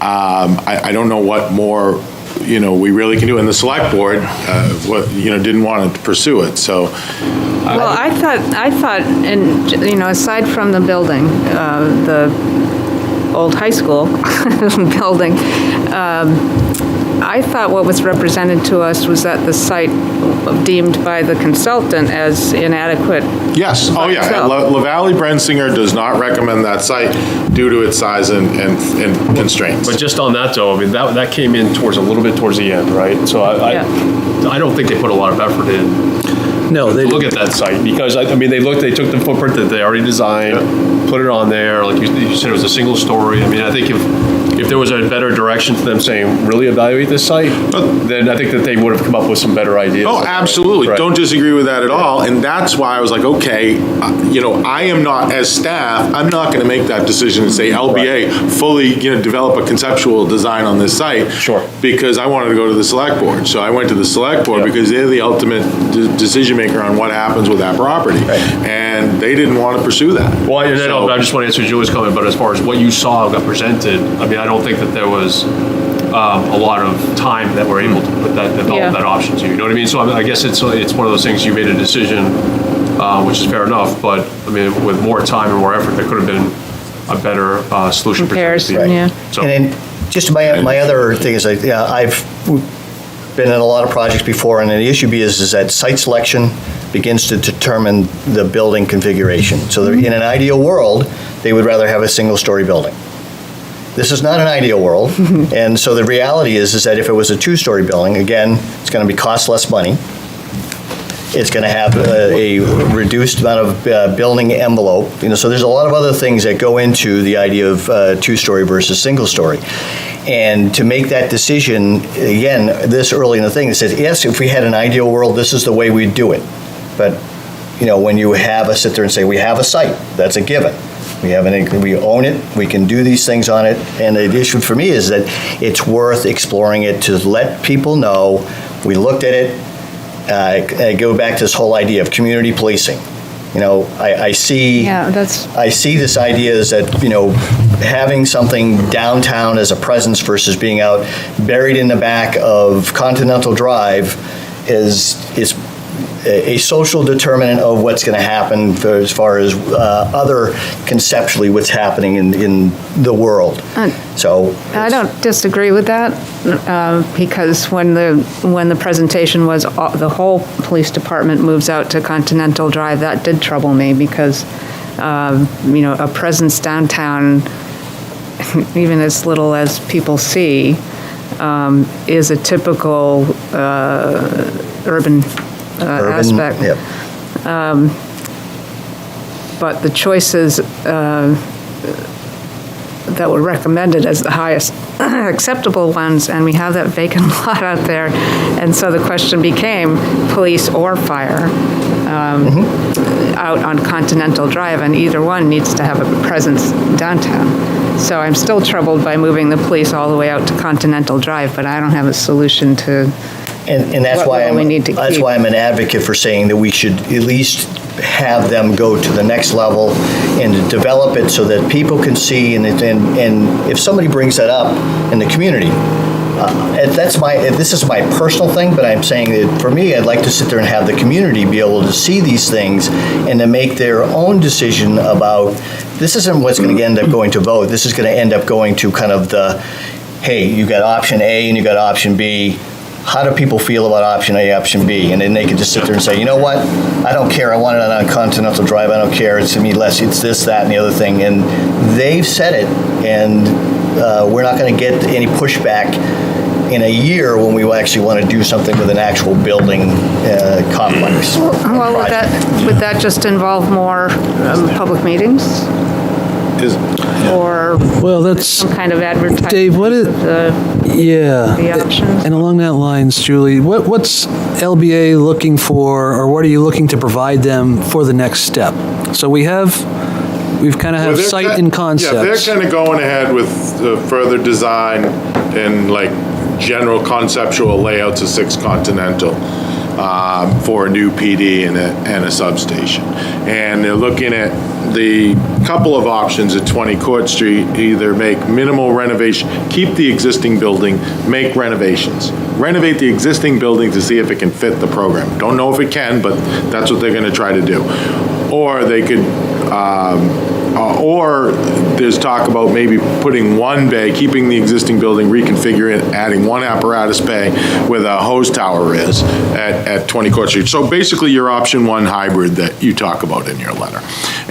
I don't know what more we really can do it. And the select board, didn't want to pursue it, so. Well, I thought, and, aside from the building, the old high school building, I thought what was represented to us was that the site deemed by the consultant as inadequate. Yes, oh yeah, LaValle Brensinger does not recommend that site due to its size and constraints. But just on that though, I mean, that came in a little bit towards the end, right? So I don't think they put a lot of effort in. No, they look at that site, because they took the footprint that they already designed, put it on there, like you said, it was a single story. I mean, I think if there was a better direction to them saying, really evaluate this site, then I think that they would have come up with some better ideas. Oh, absolutely. Right. Don't disagree with that at all. And that's why I was like, okay, I am not, as staff, I'm not going to make that decision and say LBA fully, develop a conceptual design on this site. Sure. Because I wanted to go to the select board. So I went to the select board because they're the ultimate decision maker on what happens with that property. Right. And they didn't want to pursue that. Well, I just want to answer Julie's comment, but as far as what you saw got presented, I mean, I don't think that there was a lot of time that we're able to develop that option to. You know what I mean? So I guess it's one of those things. You made a decision, which is fair enough. But I mean, with more time and more effort, there could have been a better solution. Comparison, So. And then just my other thing is, I've been in a lot of projects before, and the issue is that site selection begins to determine the building configuration. So in an ideal world, they would rather have a single-story building. This is not an ideal world, and so the reality is that if it was a two-story building, again, it's going to cost less money. It's going to have a reduced amount of building envelope. So there's a lot of other things that go into the idea of two-story versus single-story. And to make that decision, again, this early in the thing, it says, yes, if we had an ideal world, this is the way we'd do it. But, when you sit there and say, we have a site, that's a given. We own it, we can do these things on it. And the issue for me is that it's worth exploring it to let people know we looked at it. I go back to this whole idea of community policing. I see this idea is that, having something downtown as a presence versus being out buried in the back of Continental Drive is a social determinant of what's going to happen as far as other conceptually what's happening in the world. So I don't disagree with that because when the presentation was the whole police department moves out to Continental Drive, that did trouble me because a presence downtown, even as little as people see, is a typical urban aspect. Yep. But the choices that were recommended as the highest acceptable ones, and we have that vacant lot out there, and so the question became police or fire out on Continental Drive, and either one needs to have a presence downtown. So I'm still troubled by moving the police all the way out to Continental Drive, but I don't have a solution to. And that's why I'm an advocate for saying that we should at least have them go to the next level and develop it so that people can see, and if somebody brings that up in the community, this is my personal thing, but I'm saying that for me, I'd like to sit there and have the community be able to see these things and to make their own decision about, this isn't what's going to end up going to vote. This is going to end up going to kind of hey, you got option A and you got option B. How do people feel about option A, option B? And then they can just sit there and say, you know what? I don't care. I want it on Continental Drive. I don't care. It's to me less. It's this, that, and the other thing. And they've said it, and we're not going to get any pushback in a year when we actually want to do something with an actual building complex. Well, would that just involve more public meetings? Or that's some kind of advertising? Dave, what is the options? And along that lines, Julie, what's LBA looking for, or what are you looking to provide them for the next step? So we've kind of have site and concepts. Yeah, they're kind of going ahead with further design and general conceptual layouts of 6 Continental for a new PD and a substation. And they're looking at the couple of options at 20 Court Street, either make minimal renovation, keep the existing building, make renovations. Renovate the existing building to see if it can fit the program. Don't know if it can, but that's what they're gonna try to do. Or they could, or there's talk about maybe putting one bay, keeping the existing building, reconfigure it, adding one apparatus bay where the hose tower is at 20 Court Street. So basically your option one hybrid that you talk about in your letter.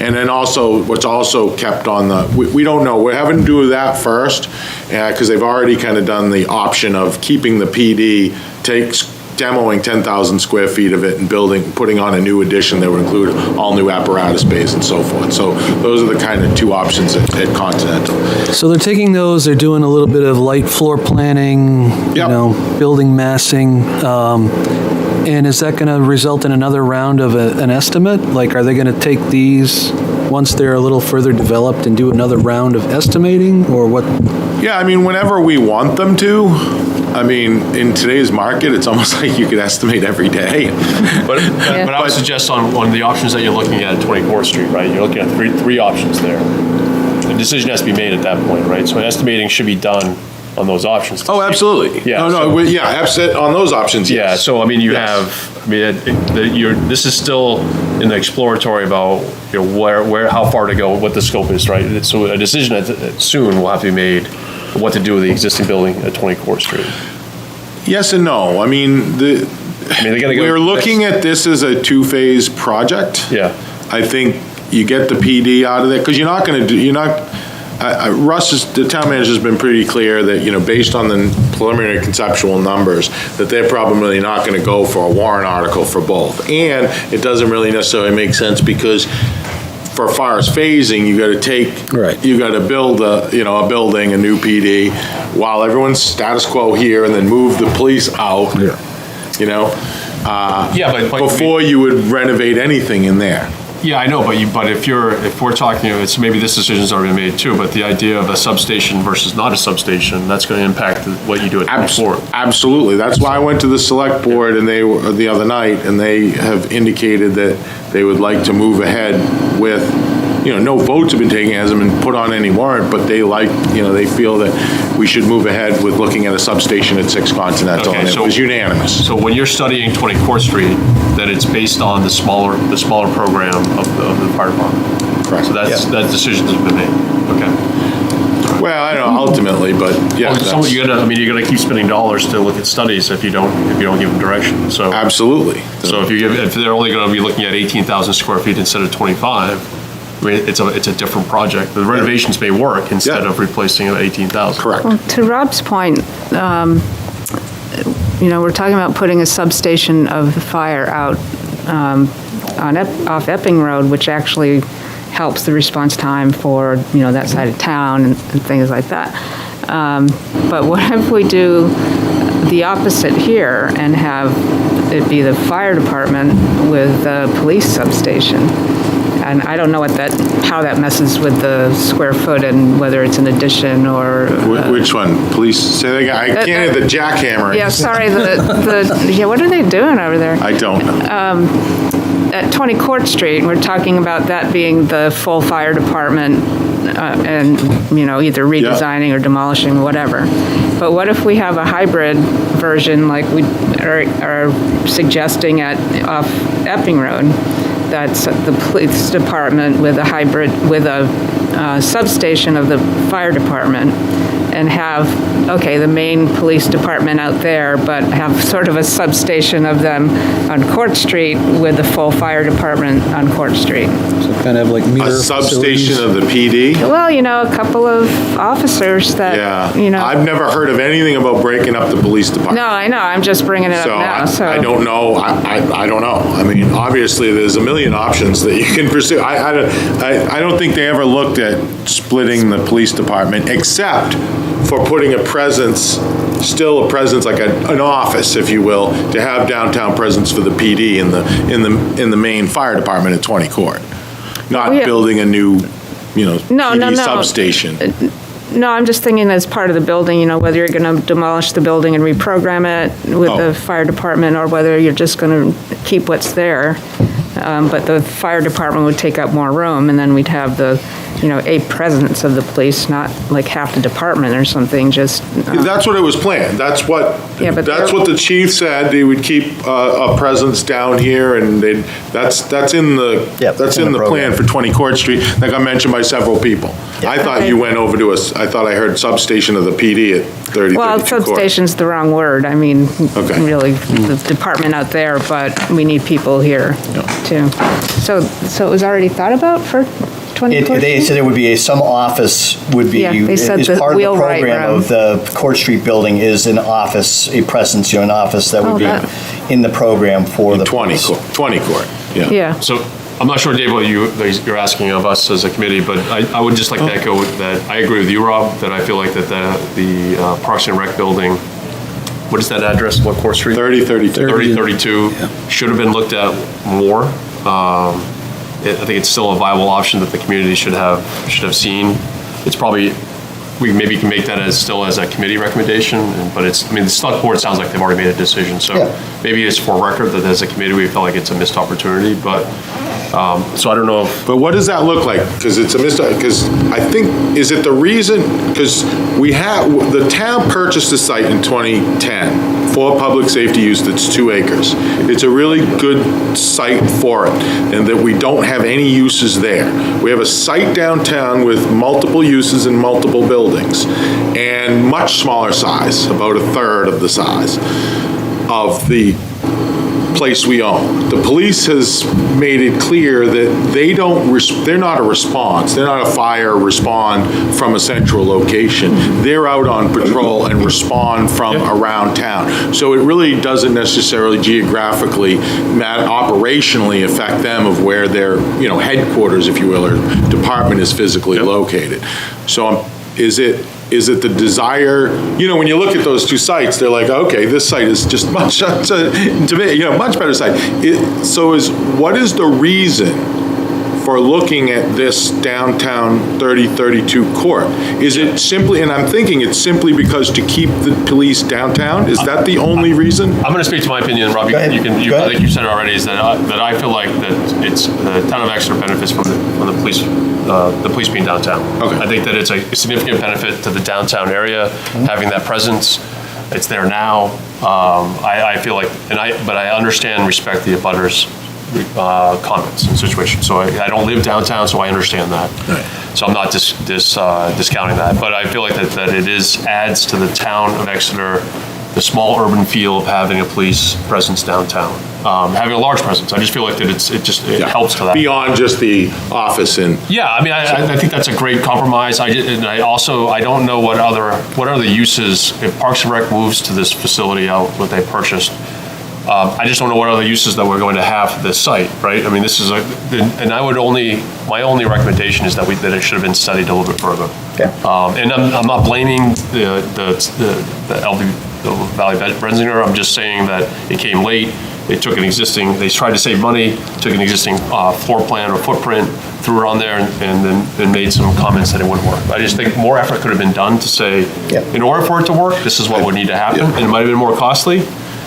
And then also, what's also kept on the, we don't know, we're having to do that first, because they've already kind of done the option of keeping the PD, demoing 10,000 square feet of it and putting on a new addition that would include all new apparatus bays and so forth. So those are the kind of two options at Continental. So they're taking those, they're doing a little bit of light floor planning, Yep. building massing, and is that going to result in another round of an estimate? Like, are they going to take these, once they're a little further developed, and do another round of estimating, or what? Yeah, I mean, whenever we want them to. I mean, in today's market, it's almost like you could estimate every day. But I would suggest on one of the options that you're looking at 24th Street, right? You're looking at three options there. The decision has to be made at that point, right? So estimating should be done on those options. Oh, absolutely. Yeah, On those options, yes. Yeah, so I mean, you Yes. have, I mean, this is still in the exploratory about, where, how far to go, what the scope is, right? So a decision soon will have to be made what to do with the existing building at 20 Court Street. Yes and no. I mean, they gotta go. we're looking at this as a two-phase project. Yeah. I think you get the PD out of there, because Russ, the town manager's been pretty clear that, based on the preliminary conceptual numbers, that they're probably not going to go for a warrant article for both. And it doesn't really necessarily make sense, because for far as phasing, you got to Right. you got to build a building, a new PD, while everyone's status quo here, and then move the police out. Yeah. But Before you would renovate anything in there. Yeah, I know, but if we're talking, it's maybe this decision's already been made too, but the idea of a substation versus not a substation, that's going to impact what you do at 24. Absolutely. That's why I went to the select board and they were the other night, and they have indicated that they would like to move ahead with, no votes have been taken, hasn't been put on any warrant, but they they feel that we should move ahead with looking at a substation at 6 Continental, and it was unanimous. So when you're studying 20 Court Street, that it's based on the smaller program of the fire department. Correct. So that decision has been made. Okay. Well, I don't know, ultimately, but yeah. You're gonna keep spending dollars to look at studies if you don't give them direction. So Absolutely. So if they're only going to be looking at 18,000 square feet instead of 25. I mean, it's a different project. The renovations may work instead of replacing 18,000. Correct. Well, to Rob's point, we're talking about putting a substation of the fire out off Epping Road, which actually helps the response time for, that side of town and things like that. But what if we do the opposite here and have it be the fire department with the police substation? And I don't know how that messes with the square foot and whether it's an addition or. Which one? Police, say that again. I can't hear the jackhammer. Yeah, sorry, what are they doing over there? I don't know. At 20 Court Street, we're talking about that being the full fire department and, either redesigning or demolishing, or whatever. But what if we have a hybrid version like we are suggesting off Epping Road? That's the police department with a substation of the fire department, and have, the main police department out there, but have sort of a substation of them on Court Street with the full fire department on Court Street. So kind of like meter A substation facilities. of the PD? Well, a couple of officers that, Yeah. I've never heard of anything about breaking up the police department. No, I know, I'm just bringing it up now, so. I don't know. I don't know. I mean, obviously, there's a million options that you can pursue. I don't think they ever looked at splitting the police department, except for putting still a presence like an office, if you will, to have downtown presence for the PD in the main fire department at 20 Court. Not building a new, PD substation. No, I'm just thinking as part of the building, whether you're going to demolish the building and reprogram it with the fire department, or whether you're just going to keep what's there. but the fire department would take up more room, and then we'd have the, a presence of the police, not like half the department or something, just. That's what it was planned. That's what the chief said. They would keep a presence down here, and that's in the plan for 20 Court Street. That got mentioned by several people. I thought you went over to I thought I heard substation of the PD at 3032 Well, Court. substation's the wrong word. I mean, really, the department out there, but we need people here too. So it was already thought about for 20 Court They Street? said it would be some office would be, Yeah, they said as the part of the wheelwright program room. of the Court Street building is an office, a presence, an office that would be in the program for the 20 Court, yeah. Yeah. So I'm not sure, Dave, what you're asking of us as a committee, but I would just like to echo that I agree with you, Rob, that I feel like that the Parks and Rec building, what is that address? What Court Street? 3032. 3032 should have been looked at more. I think it's still a viable option that the community should have seen. It's probably, we maybe can make that as a committee recommendation, but the select board sounds like they've already made a decision, so maybe it's for record that as a committee we felt like it's a missed opportunity, but so I don't know. But what does that look like? Because it's a because I think, is it the reason, because the town purchased the site in 2010 for public safety use that's 2 acres. It's a really good site for it, and that we don't have any uses there. We have a site downtown with multiple uses and multiple buildings, and much smaller size, about 1/3 of the size of the place we own. The police has made it clear that they're not a response. They're not a fire respond from a central location. They're out on patrol and respond from around town. So it really doesn't necessarily geographically, operationally affect them of where their, headquarters, if you will, or department is physically located. So is it the desire, when you look at those 2 sites, they're like, okay, this site is just much better site. What is the reason for looking at this downtown 3032 Court? Is it simply, and I'm thinking it's simply because to keep the police downtown? Is that the only reason? I'm going to speak to my opinion, Rob. I think you said it already. Is that I feel like that it's the town of Exeter benefits from the police being downtown. Okay. I think that it's a significant benefit to the downtown area having that presence. It's there now. I feel like, but I understand and respect the abutters' comments and situations. So I don't live downtown, so I understand that. Right. So I'm not discounting that. But I feel like that it adds to the town of Exeter the small urban feel of having a police presence downtown, having a large presence. I just feel like that it helps to that. Beyond just the office and. Yeah, I think that's a great compromise. I don't know what other uses, if Parks and Rec moves to this facility out, what they purchased, I just don't know what other uses that we're going to have for this site, right? This is my only recommendation is that it should have been studied a little bit further. Okay. And I'm not blaming the Valley Benzinger. I'm just saying that it came late. They tried to save money, took an existing floor plan or footprint, threw it on there, and then made some comments that it wouldn't work. I just think more effort could have been done to say, in order for it to work, this is what would need to happen, and it might have been more costly.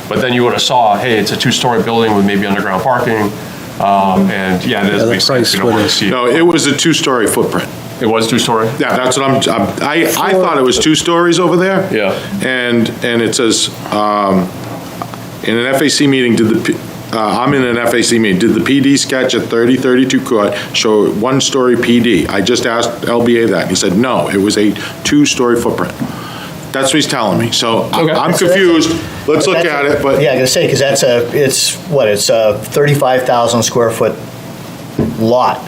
But then you would have saw, hey, it's a 2-story building with maybe underground parking, and it makes sense. No, it was a 2-story footprint. It was 2-story? Yeah, that's what I thought it was 2 stories over there. Yeah. And it says, in an FAC meeting, I'm in an FAC meeting, did the PD sketch at 3032 Court show 1-story PD? I just asked LBA that, and he said, no, it was a 2-story footprint. That's what he's telling me, so I'm confused. Let's look at it, but. Yeah, I'm gonna say, because it's a 35,000 square foot lot.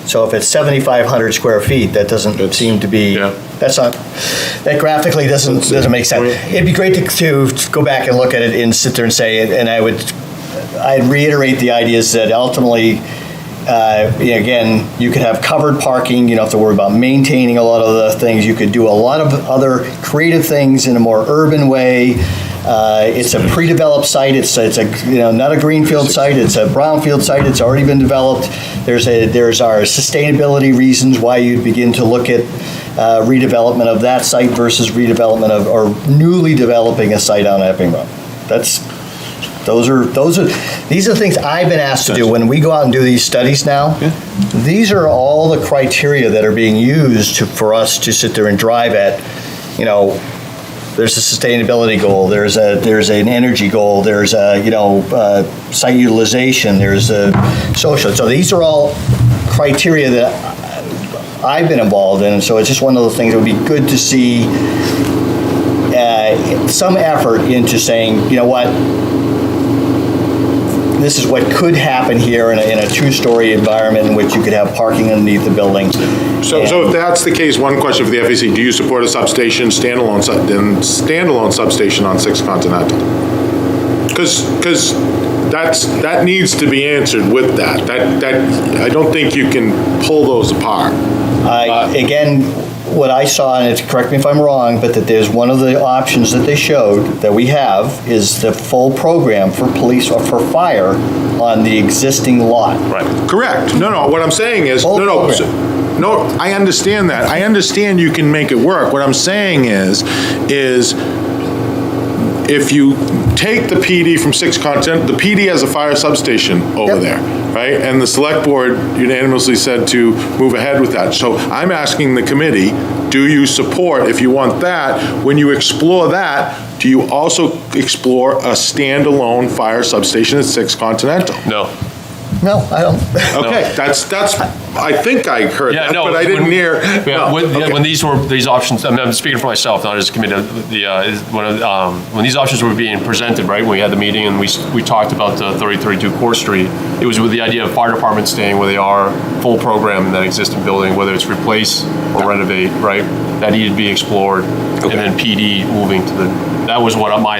So if it's 7,500 square feet, that doesn't seem to be, that graphically doesn't make sense. It'd be great to go back and look at it and sit there and say it, and I'd reiterate the ideas that ultimately, again, you could have covered parking, you don't have to worry about maintaining a lot of the things. You could do a lot of other creative things in a more urban way. It's a pre-developed site. It's not a greenfield site. It's a brownfield site. It's already been developed. There's our sustainability reasons why you'd begin to look at redevelopment of that site versus redevelopment or newly developing a site on Epping Road. These are the things I've been asked to do. When we go out and do these studies now, these are all the criteria that are being used for us to sit there and drive at, there's a sustainability goal, there's an energy goal, there's a, site utilization, there's a social. So these are all criteria that I've been involved in, and so it's just one of those things that would be good to see some effort into saying, you know what, this is what could happen here in a two-story environment in which you could have parking underneath the building. So if that's the case, one question for the FEC, do you support a standalone substation on 6 Continental? Because that needs to be answered with that. That I don't think you can pull those apart. Again, what I saw, and correct me if I'm wrong, but that there's one of the options that they showed that we have is the full program for police or for fire on the existing lot. Right. Correct. No, what I'm saying is, no, I understand that. I understand you can make it work. What I'm saying is if you take the PD from 6 Continental, the PD has a fire substation over there, right? And the select board unanimously said to move ahead with that. So I'm asking the committee, do you support, if you want that, when you explore that, do you also explore a standalone fire substation at 6 Continental? No. No, I don't. Okay, that's. I think I heard that, but I didn't hear. When these options, I'm speaking for myself, not as a committee. When these options were being presented, right, when we had the meeting and we talked about 3032 Court Street, it was with the idea of fire departments staying where they are, full program in that existing building, whether it's replace or renovate, right? That needed to be explored, and then PD moving to the. That was what my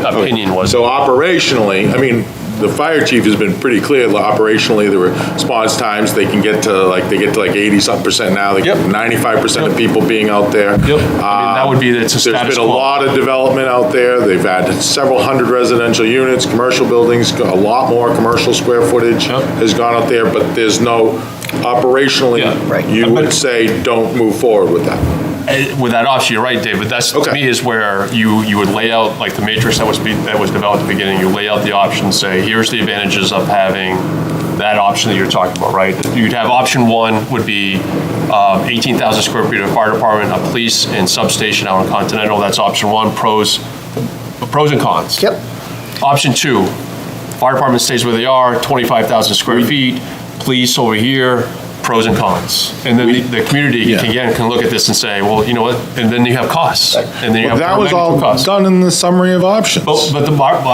opinion was. So operationally, I mean, the fire chief has been pretty clear. Operationally, the response times they get to like 80-something% now. They get 95% of people being out there. Yep. That would be it's a status quo. There's been a lot of development out there. They've had several hundred residential units, commercial buildings, a lot more commercial square footage has gone out there. But there's no operationally. You would say don't move forward with that. With that option, you're right, David. That's to me is where you would lay out like the matrix that was developed at the beginning. You lay out the options, say here's the advantages of having that option that you're talking about, right? You'd have option 1 would be 18,000 square feet of fire department, a police and substation out on Continental. That's option 1. Pros and cons. Yep. Option 2, fire department stays where they are, 25,000 square feet. Police over here. Pros and cons, and then the community can look at this and say, well, you know what, and then you have costs, and then you have that was all costs. done in the summary of options. But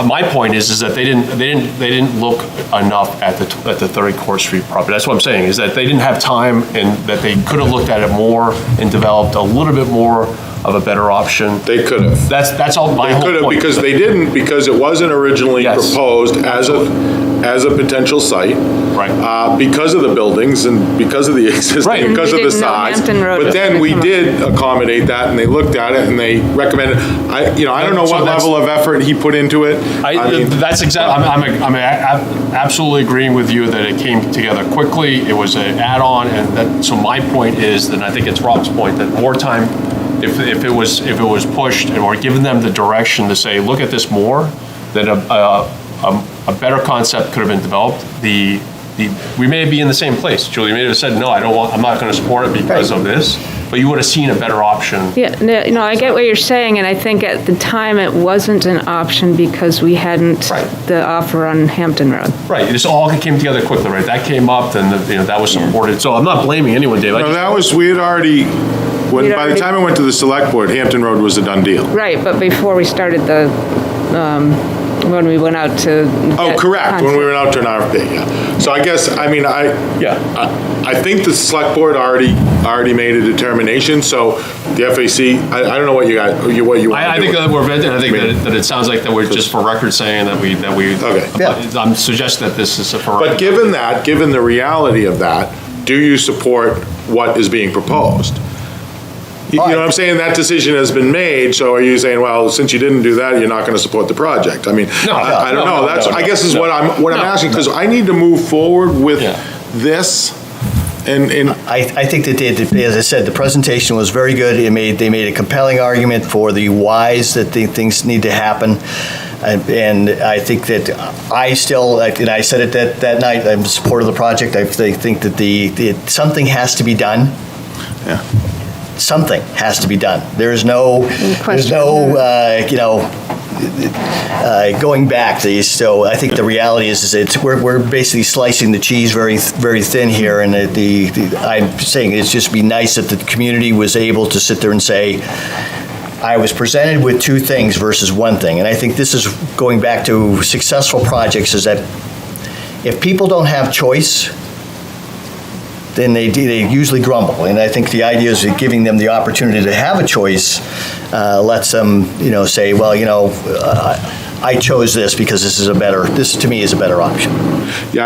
my point is that they didn't look enough at the 30 Court Street property. That's what I'm saying is that they didn't have time, and that they could have looked at it more and developed a little bit more of a better option. They could have. That's all my whole point. They could have because they didn't, because it wasn't originally proposed as a potential site. Right. Because of the buildings and because of the existing, because of the size. But then we did accommodate that, and they looked at it and they recommended. I don't know what level of effort he put into it. That's exactly. I'm absolutely agreeing with you that it came together quickly. It was an add-on, and so my point is, and I think it's Rob's point, that more time. If it was pushed and we're giving them the direction to say, look at this more, then a better concept could have been developed. We may be in the same place. Julie may have said, no, I'm not going to support it because of this, but you would have seen a better option. Yeah, no, I get what you're saying, and I think at the time it wasn't an option because we hadn't the offer on Hampton Road. Right, this all came together quickly, right? That came up, then that was supported. So I'm not blaming anyone, Dave. We had already. By the time I went to the select board, Hampton Road was a done deal. Right, but before we started when we went out to. Correct. When we went out to an RFP, So I guess, I think the select board already made a determination. So the FAC, I don't know what you got. What you want. I think that we're venting. I think that it sounds like that we're just for record saying that we. Okay. I'm suggesting that this is for. But given the reality of that, do you support what is being proposed? You know what I'm saying? That decision has been made, so are you saying, well, since you didn't do that, you're not going to support the project? I mean, I don't know. I guess is what I'm asking, because I need to move forward with this. And I think that as I said, the presentation was very good. They made a compelling argument for the whys that things need to happen. And I think that I still, and I said it that night, I'm in support of the project. I think that something has to be done. Yeah. Something has to be done. There's no going back. So I think the reality is we're basically slicing the cheese very, very thin here. And I'm saying it's just be nice that the community was able to sit there and say, I was presented with two things versus one thing. And I think this is going back to successful projects, is that if people don't have choice, then they usually grumble. And I think the idea is that giving them the opportunity to have a choice lets them, say, well, I chose this because this to me is a better option. Yeah,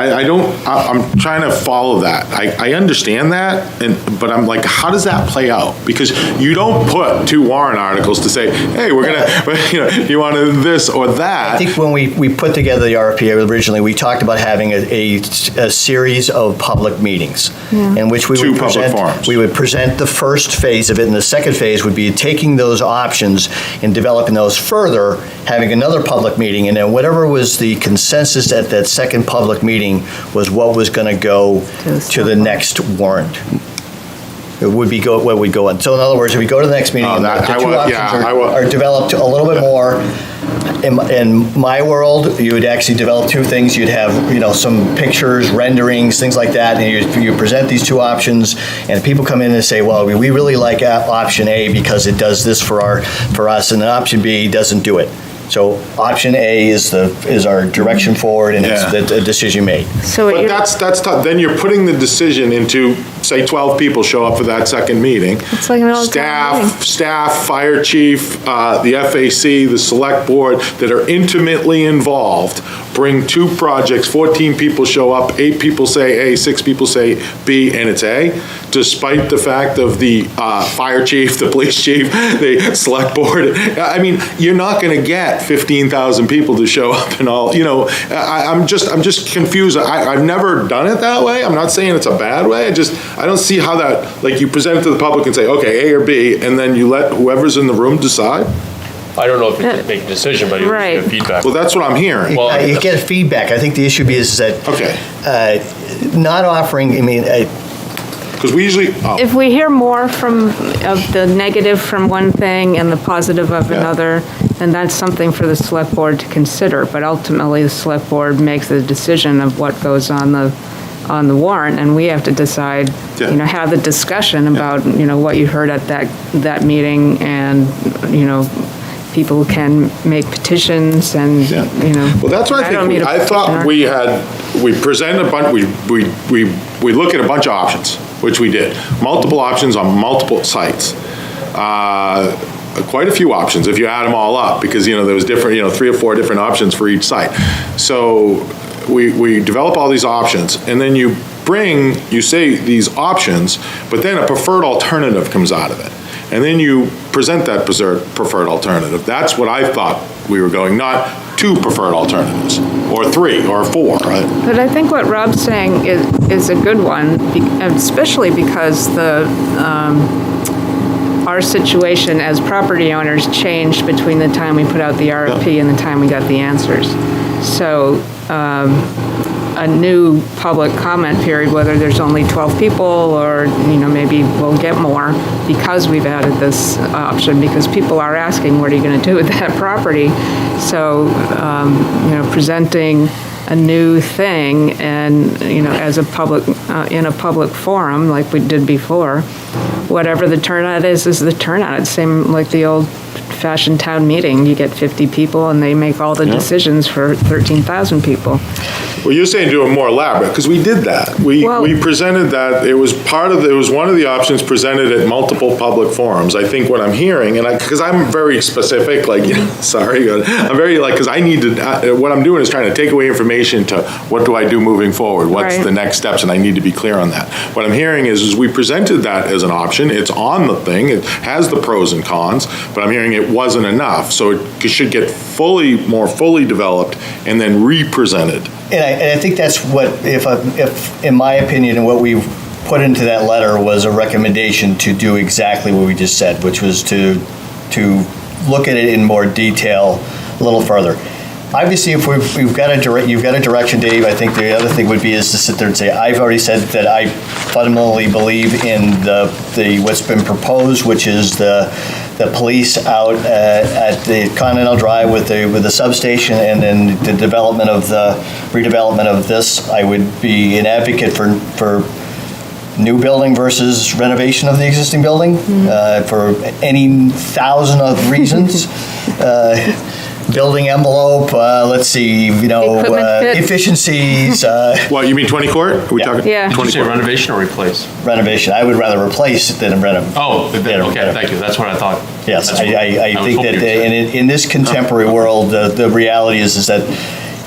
I'm trying to follow that. I understand that, but I'm like, how does that play out? Because you don't put two warrant articles to say, hey, we're gonna, you want this or that. I think when we put together the RFP originally, we talked about having a series of public meetings in which we would present the first phase of it, and the second phase would be taking those options and developing those further, having another public meeting, and then whatever was the consensus at that second public meeting was what was going to go to the next warrant. It would be what would go on. So in other words, if we go to the next meeting, the two options are developed a little bit more. In my world, you would actually develop two things. You'd have, some pictures, renderings, things like that, and you present these two options, and people come in and say, well, we really like option A because it does this for us, and then option B doesn't do it. So option A is our direction forward, and it's the decision made. But that's tough. Then you're putting the decision into, say, 12 people show up for that second meeting. It's like an old town meeting. Staff, fire chief, the FAC, the select board that are intimately involved, bring two projects, 14 people show up, 8 people say A, 6 people say B, and it's A, despite the fact of the fire chief, the police chief, the select board. I mean, you're not going to get 15,000 people to show up and all, I'm just confused. I've never done it that way. I'm not saying it's a bad way. I don't see how that, like, you present it to the public and say, okay, A or B, and then you let whoever's in the room decide. I don't know if you can make a decision, but you get feedback. Well, that's what I'm hearing. Well, You get feedback. I think the issue is that not offering, because we usually, If we hear more of the negative from one thing and the positive of another, then that's something for the select board to consider. But ultimately, the select board makes the decision of what goes on the warrant, and we have to decide, have the discussion about, what you heard at that meeting, and, people can make petitions and, Well, that's what I think. I thought we presented a bunch, we look at a bunch of options, which we did. Multiple options on multiple sites. Quite a few options if you add them all up, because, there was different, 3 or 4 different options for each site. So we develop all these options, and then you say these options, but then a preferred alternative comes out of it. And then you present that preferred alternative. That's what I thought we were going, not 2 preferred alternatives, or 3, or 4, right? But I think what Rob's saying is a good one, especially because our situation as property owners changed between the time we put out the RFP and the time we got the answers. So a new public comment period, whether there's only 12 people or, maybe we'll get more because we've added this option, because people are asking, what are you going to do with that property? So, presenting a new thing and, as a public, in a public forum like we did before, whatever the turnout is the turnout. It's same like the old-fashioned town meeting. You get 50 people and they make all the decisions for 13,000 people. Well, you're saying do it more elaborate, because we did that. We presented that. It was one of the options presented at multiple public forums. I think what I'm hearing, and because I'm very specific, sorry, I'm very because I need to, what I'm doing is trying to take away information to what do I do moving forward? What's the next steps? And I need to be clear on that. What I'm hearing is we presented that as an option. It's on the thing. It has the pros and cons, but I'm hearing it wasn't enough. So it should get more fully developed and then re-presented. And I think that's what, if in my opinion, and what we put into that letter was a recommendation to do exactly what we just said, which was to look at it in more detail a little further. obviously, if you've got a direction, Dave, I think the other thing would be is to sit there and say, I've already said that I fundamentally believe in the what's been proposed, which is the police out at the Continental Drive with the substation, and then the redevelopment of this. I would be an advocate for new building versus renovation of the existing building for any thousand of reasons. Building envelope, let's see, efficiencies. What, you mean 20 Court? Are we talking? Yeah. Did you 20 say Court? renovation or replace? Renovation. I would rather replace than renovate. Oh, okay, thank you. That's what I thought. Yes, That's what I was think hoping that you would say. in this contemporary world, the reality is that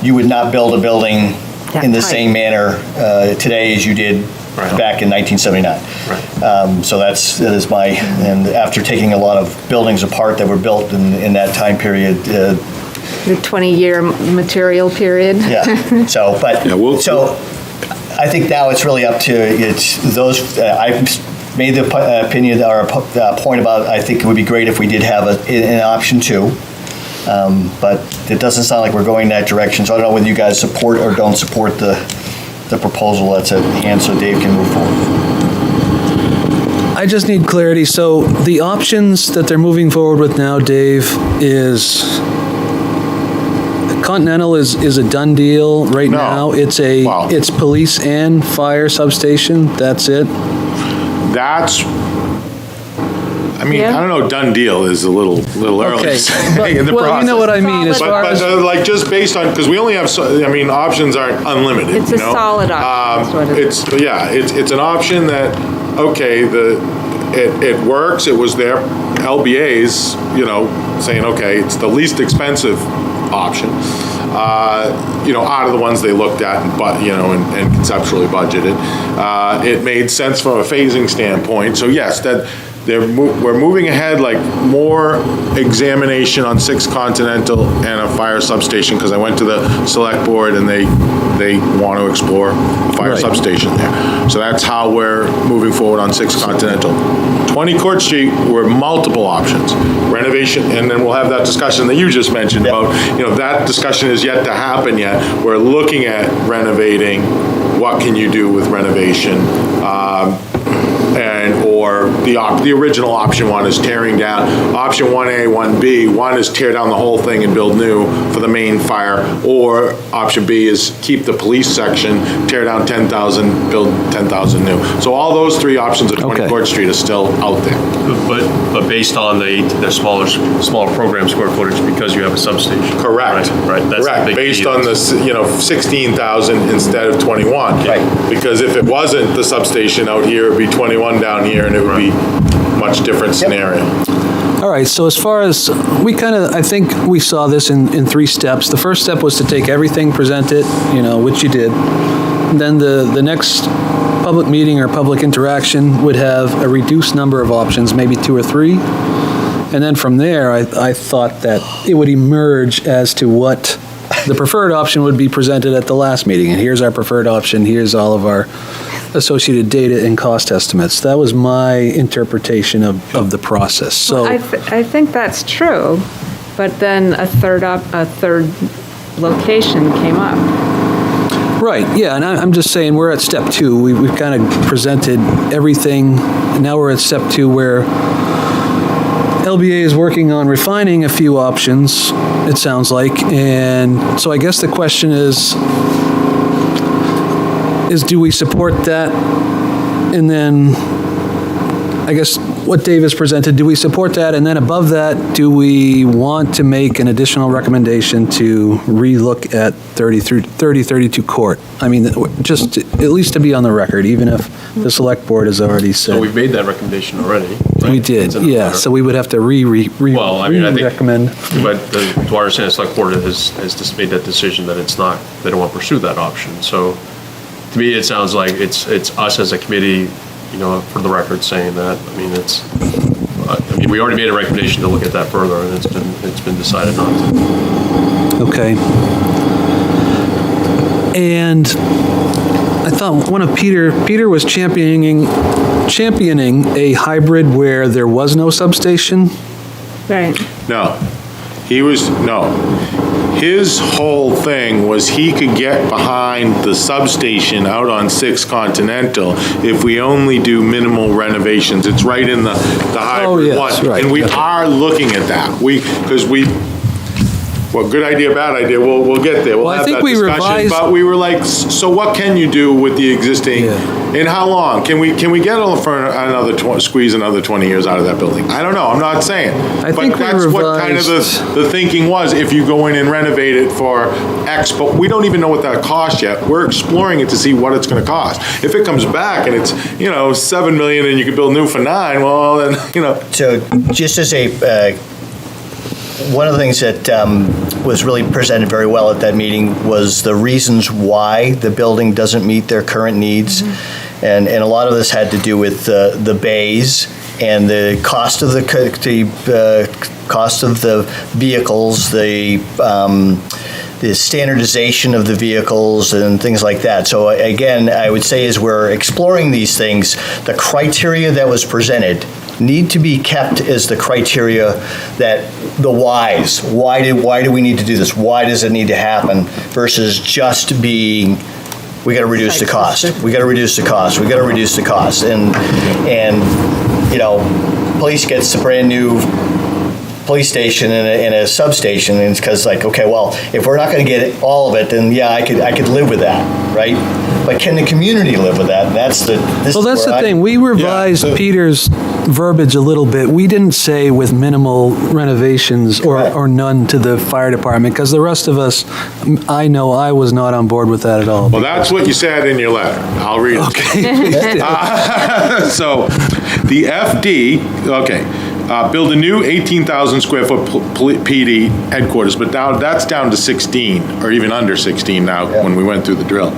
you would not build a building That in the tight. same manner today as you did Right. back in 1979. Right. So that is and after taking a lot of buildings apart that were built in that time period, The 20-year material period. yeah. So, but, Yeah, so I think now it's really up to, those, I've made the opinion or a point about, I think it would be great if we did have an option 2. But it doesn't sound like we're going that direction, so I don't know whether you guys support or don't support the proposal that's at hand, so Dave can move forward. I just need clarity. So the options that they're moving forward with now, Dave, is Continental is a done deal right No. now. Wow. It's police and fire substation. That's it. That's, I mean, Yeah. I don't know, done deal is a little early Okay. to say in the Well, process. you know what I mean as Solid. far as. But like just based on, because we only have, options aren't unlimited. It's a you know? solid option, is what it is. It's an option that, okay, it works, it was there, LBA's, saying, okay, it's the least expensive option, out of the ones they looked at and conceptually budgeted. It made sense from a phasing standpoint. So yes, that we're moving ahead, like more examination on 6 Continental and a fire substation, because I went to the select board and they want to explore a fire Right. substation there. So that's how we're moving forward on 6 Continental. 20 Court Street were multiple options, renovation, and then we'll have that discussion that you just mentioned about, that discussion is yet to happen yet. We're looking at renovating, what can you do with renovation? Or the original option 1 is tearing down. Option 1A, 1B, 1 is tear down the whole thing and build new for the main fire. Or option B is keep the police section, tear down 10,000, build 10,000 new. So all those 3 options at 20 Okay. Court Street are still out there. But based on the smaller program square footage, because you have a substation. Correct. Right. That's the Correct. big Based deal. on the 16,000 instead of 21. Right. Because if it wasn't the substation out here, it'd be 21 down here, and it would be much different scenario. All right, so as far as, I think we saw this in 3 steps. The first step was to take everything, present it, which you did. Then the next public meeting or public interaction would have a reduced number of options, maybe 2 or 3. And then from there, I thought that it would emerge as to what the preferred option would be presented at the last meeting. And here's our preferred option, here's all of our associated data and cost estimates. That was my interpretation of the process. So I think that's true, but then a third location came up. right, yeah, and I'm just saying we're at step 2. We've kind of presented everything. Now we're at step 2 where LBA is working on refining a few options, it sounds like. And so I guess the question is do we support that? And then, I guess what Dave has presented, do we support that? And then above that, do we want to make an additional recommendation to relook at 3032 Court? I mean, just at least to be on the record, even if the select board has already said. So we've made that recommendation already. right? We did, It's in the yeah, letter. so we would have to Well, I mean, I think- recommend. But to our understanding, the select board has just made that decision that they don't want to pursue that option. So to me, it sounds like it's us as a committee, for the record, saying that. I mean, we already made a recommendation to look at that further, and it's been decided not to. Okay. And I thought one of Peter was championing a hybrid where there was no substation. Right. No, his whole thing was he could get behind the substation out on 6 Continental if we only do minimal renovations. It's right in the hybrid yes, one. right. And we are looking at that. Well, good idea, bad idea, we'll get there. We'll Well, I have think that we discussion. revised- But we were like, so what can you do with the existing, and how long? Can we get for another, squeeze another 20 years out of that building? I don't know, I'm not saying. I think we But that's what kind of revised- the thinking was, if you go in and renovate it for X, but we don't even know what that costs yet. We're exploring it to see what it's gonna cost. If it comes back and it's, 7 million and you could build new for 9, well, then, So just as one of the things that was really presented very well at that meeting was the reasons why the building doesn't meet their current needs. And a lot of this had to do with the bays and the cost of the cost of the vehicles, the standardization of the vehicles and things like that. So again, I would say as we're exploring these things, the criteria that was presented need to be kept as the criteria that the whys. Why do we need to do this? Why does it need to happen? Versus just being, we got to reduce the cost. We got to reduce the cost. We got to reduce the cost. And police gets a brand new police station and a substation, and it's because okay, well, if we're not going to get all of it, then yeah, I could live with that, right? But can the community live with that? And that's the thing. We revised Peter's verbiage a little bit. We didn't say with minimal renovations or none to the fire department, because the rest of us, I know I was not on board with that at all. well, that's what you said in your letter. I'll read it. Okay. So, the FD, build a new 18,000 square foot PD headquarters, but now that's down to 16, or even under 16 now when we went through the drill.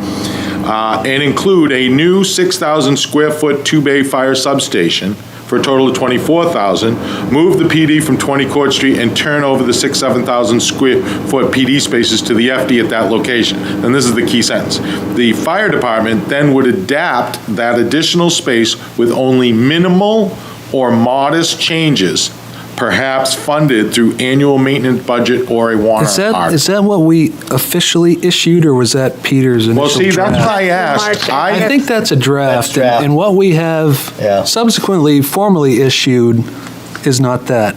And include a new 6,000 square foot 2-bay fire substation for a total of 24,000. Move the PD from 20 Court Street and turn over the 7,000 square foot PD spaces to the FD at that location. And this is the key sentence. The fire department then would adapt that additional space with only minimal or modest changes, perhaps funded through annual maintenance budget or a warrant article. Is that what we officially issued, or was that Peter's initial Well, see, draft? that's why I asked. I think that's a draft, That's draft. and what we have subsequently formally issued is not that.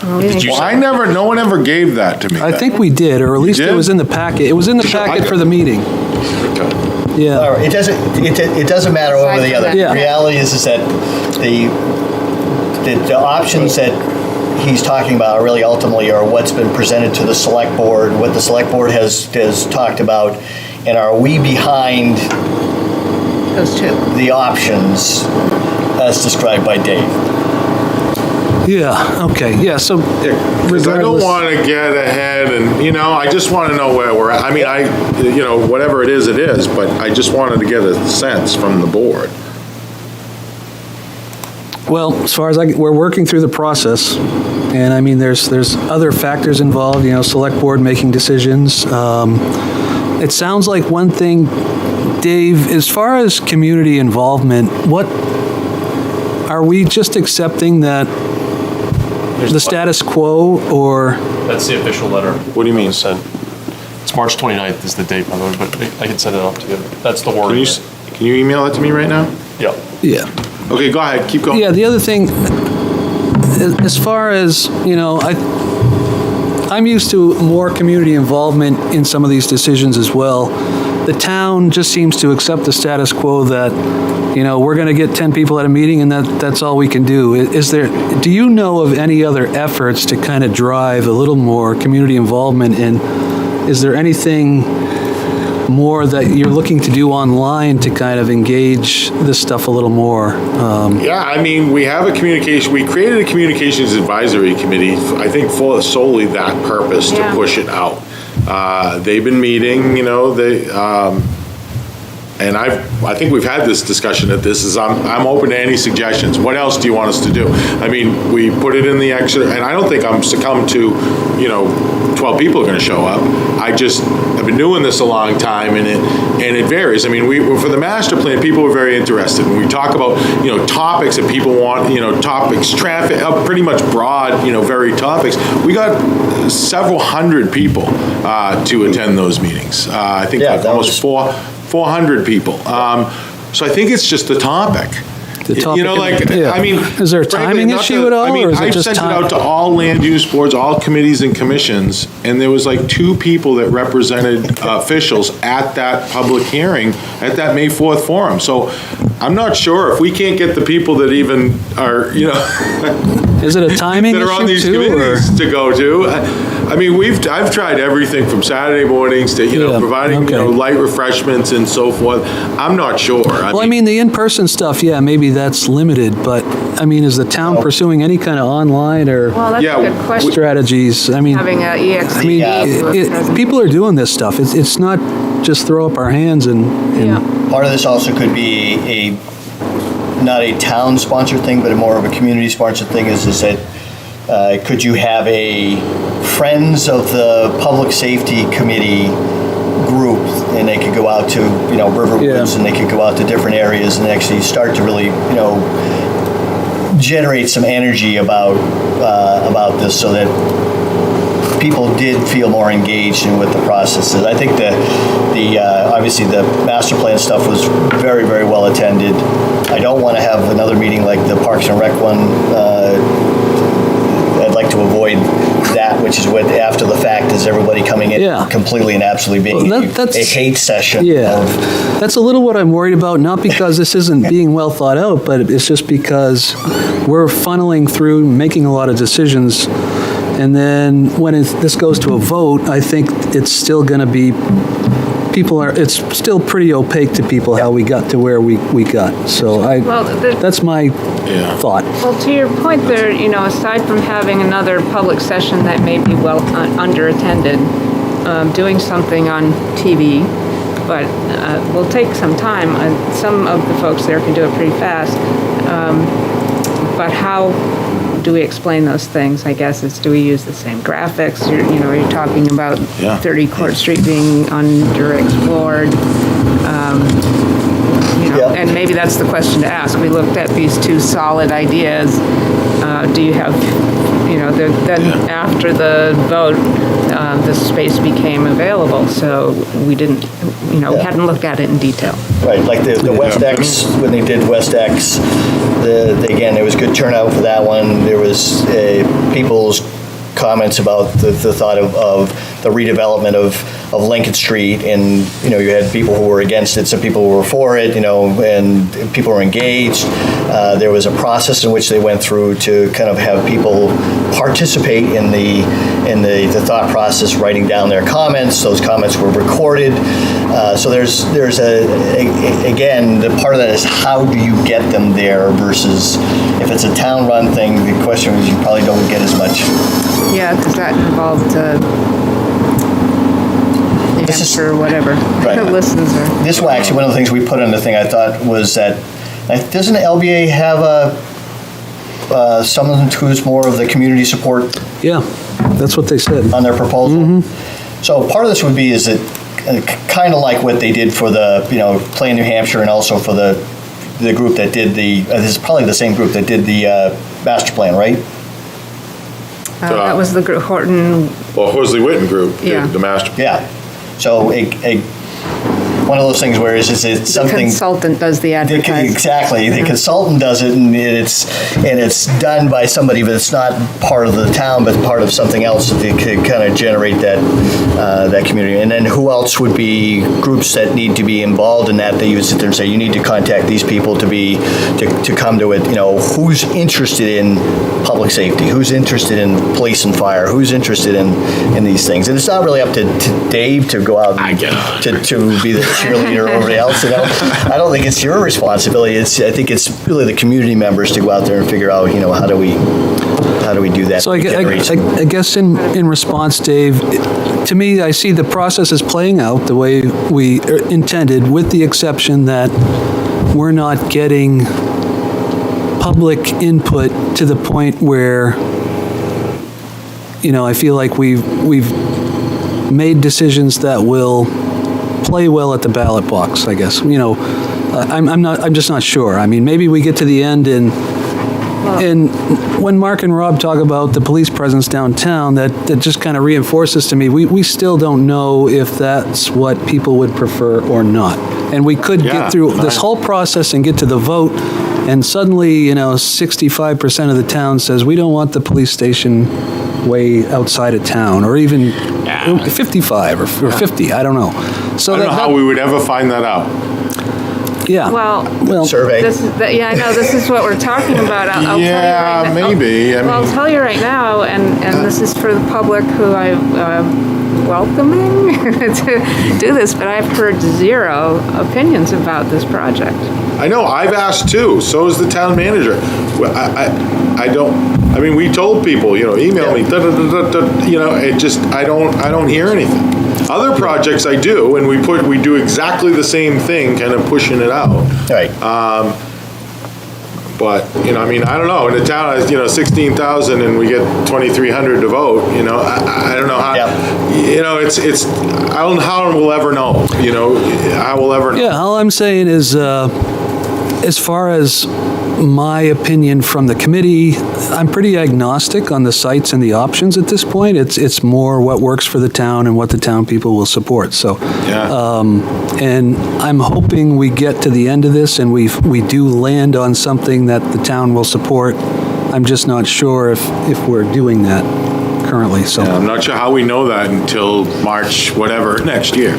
Well, no one ever gave that to me. I think we did, or at least it did? was in the packet. It was in the packet for the meeting. Okay. Yeah. All right, it doesn't matter one way or the other. Yeah. The reality is that the options that he's talking about really ultimately are what's been presented to the select board, what the select board has talked about, and are we behind Those two. the options as described by Dave? Yeah, okay, yeah, so Because I don't regardless, want to get ahead and, I just want to know where we're at. I mean, whatever it is, but I just wanted to get a sense from the board. well, as far as we're working through the process, and I mean, there's other factors involved, select board making decisions. It sounds like one thing, Dave, as far as community involvement, what, are we just accepting that the status quo, or? That's the official letter. What do you mean? Sent. It's March 29th is the date, by the way, but I can send it off to you. That's the Can wording. you email it to me right now? Yeah. Yeah. Okay, go ahead, keep going. Yeah, the other thing, as far as, I'm used to more community involvement in some of these decisions as well. The town just seems to accept the status quo that, we're going to get 10 people at a meeting and that's all we can do. Do you know of any other efforts to kind of drive a little more community involvement, and is there anything more that you're looking to do online to kind of engage this stuff a little more? Yeah, I mean, we have we created a communications advisory committee, I think for solely that purpose, to push it out. They've been meeting, and I think we've had this discussion at this, is I'm open to any suggestions. What else do you want us to do? I mean, we put it in the Exeter, and I don't think I'm succumbed to, 12 people are going to show up. I've been doing this a long time, and it varies. I mean, for the master plan, people were very interested. When we talk about, topics that people want, topics, traffic, pretty much broad, varied topics, we got several hundred people to attend those meetings. I think almost 400 people. So I think it's just the topic. I mean, is there a timing issue at all, or is it just I've sent time? it out to all land use boards, all committees and commissions, and there was like 2 people that represented officials at that public hearing, at that May 4th forum. So I'm not sure if we can't get the people that even are, Is it a timing that issue are on these too, or? committees to go to. I mean, I've tried everything from Saturday mornings to, providing, light refreshments and so forth. I'm not sure. I mean, the in-person stuff, maybe that's limited, but, I mean, is the town pursuing any kind of online or Well, that's a good question. strategies? I mean, Having a EXP. I mean, people are doing this stuff. It's not just throw up our hands and Part of this also could be not a town-sponsored thing, but more of a community-sponsored thing, is that could you have a Friends of the Public Safety Committee group, and they could go out to, Riverwoods, and they could go out to different areas and actually start to really, generate some energy about this, so that people did feel more engaged in with the processes. I think obviously the master plan stuff was very, very well attended. I don't want to have another meeting like the Parks and Rec one. I'd like to avoid that, which is what after the fact is everybody coming in completely and absolutely being a hate session. That's a little what I'm worried about, not because this isn't being well thought out, but it's just because we're funneling through, making a lot of decisions. And then when this goes to a vote, I think it's still going to be, it's still pretty opaque to people how we got to where we got. So that's my thought. Well, to your point there, aside from having another public session that may be well under-attended, doing something on TV, but will take some time. Some of the folks there can do it pretty fast. But how do we explain those things, I guess, do we use the same graphics? You're talking about 30 Court Street being underexplored. And maybe that's the question to ask. We looked at these 2 solid ideas. Do you have, then after the vote, the space became available, so we didn't, we hadn't looked at it in detail. Right, like the West X, when they did West X, again, there was good turnout for that one. There was people's comments about the thought of the redevelopment of Lincoln Street, and you had people who were against it, some people who were for it, and people were engaged. There was a process in which they went through to kind of have people participate in the thought process, writing down their comments. Those comments were recorded. So there's again, the part of that is how do you get them there versus if it's a town-run thing, the question is you probably don't get as much. Yeah, because that involved or whatever. Right. Listens or. This was actually one of the things we put on the thing, I thought, was that, doesn't LBA have someone who's more of the community support? Yeah, that's what they said. On their proposal? So part of this would be is that kind of like what they did for the, Plan New Hampshire, and also for the group that did this is probably the same group that did the master plan, right? That was the group, Horton. Well, Horsley Witten Group did the master plan. Yeah. So one of those things where it's something. The consultant does the advertising. Exactly. The consultant does it, and it's done by somebody, but it's not part of the town, but part of something else that they could kind of generate that community. And then who else would be groups that need to be involved in that? You would sit there and say, you need to contact these people to come to it. Who's interested in public safety? Who's interested in police and fire? Who's interested in these things? And it's not really up to Dave to go out to be the cheerleader or everybody else. I don't think it's your responsibility. I think it's really the community members to go out there and figure out, how do we do we do that? So I Generate some- guess in response, Dave, to me, I see the process is playing out the way we intended, with the exception that we're not getting public input to the point where, I feel like we've made decisions that will play well at the ballot box, I guess. I'm just not sure. I mean, maybe we get to the end and when Mark and Rob talk about the police presence downtown, that just kind of reinforces to me, we still don't know if that's what people would prefer or not. And we could get through this whole process and get to the vote, and suddenly, 65% of the town says, we don't want the police station way outside of town, or even 55 or 50, I don't know. So I don't know how we would ever find that out. Yeah. Well, Survey. I know, this is what we're talking about. I'll tell you Yeah, right now. maybe. I I'll mean- tell you right now, and this is for the public who I'm welcoming to do this, but I've heard zero opinions about this project. I know, I've asked too, so is the town manager. Well, we told people, email me, it just, I don't hear anything. Other projects I do, and we do exactly the same thing, kind of pushing it out. Right. But, I don't know, in the town, 16,000 and we get 2,300 to vote, I don't know how, it's, I don't know how we'll ever know, how we'll ever know. Yeah, all I'm saying is, as far as my opinion from the committee, I'm pretty agnostic on the sites and the options at this point. It's more what works for the town and what the town people will support. So, and I'm hoping we get to the end of this and we do land on something that the town will support. I'm just not sure if we're doing that currently. So I'm not sure how we know that until March, whatever, next year.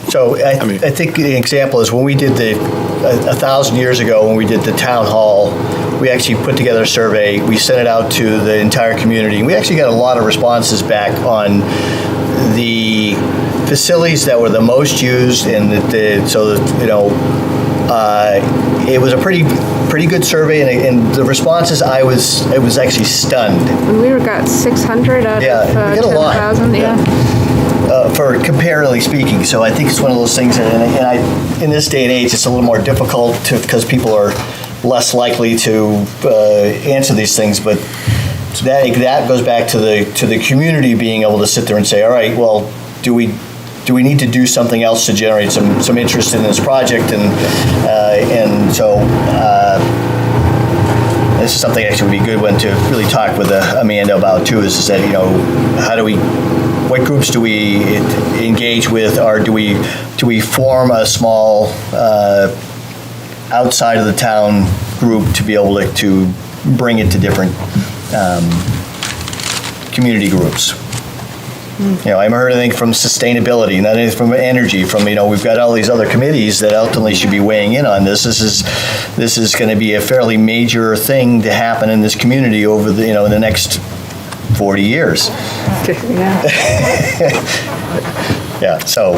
So I think the example is when we did 1,000 years ago, when we did the town hall, we actually put together a survey. We sent it out to the entire community. And we actually got a lot of responses back on the facilities that were the most used, and it was a pretty good survey. And the responses, I was actually stunned. And we got 600 out Yeah, we of get a lot. 10,000, For comparatively speaking, so I think it's one of those things, and in this day and age, it's a little more difficult because people are less likely to answer these things. But that goes back to the community being able to sit there and say, all right, well, do we need to do something else to generate some interest in this project? And so this is something actually would be a good one to really talk with Amanda about too. Is that what groups do we engage with, or do we form a small outside of the town group to be able to bring it to different community groups? I haven't heard anything from sustainability, not anything from energy, we've got all these other committees that ultimately should be weighing in on this. This is going to be a fairly major thing to happen in this community over the next 40 years. Yeah, so.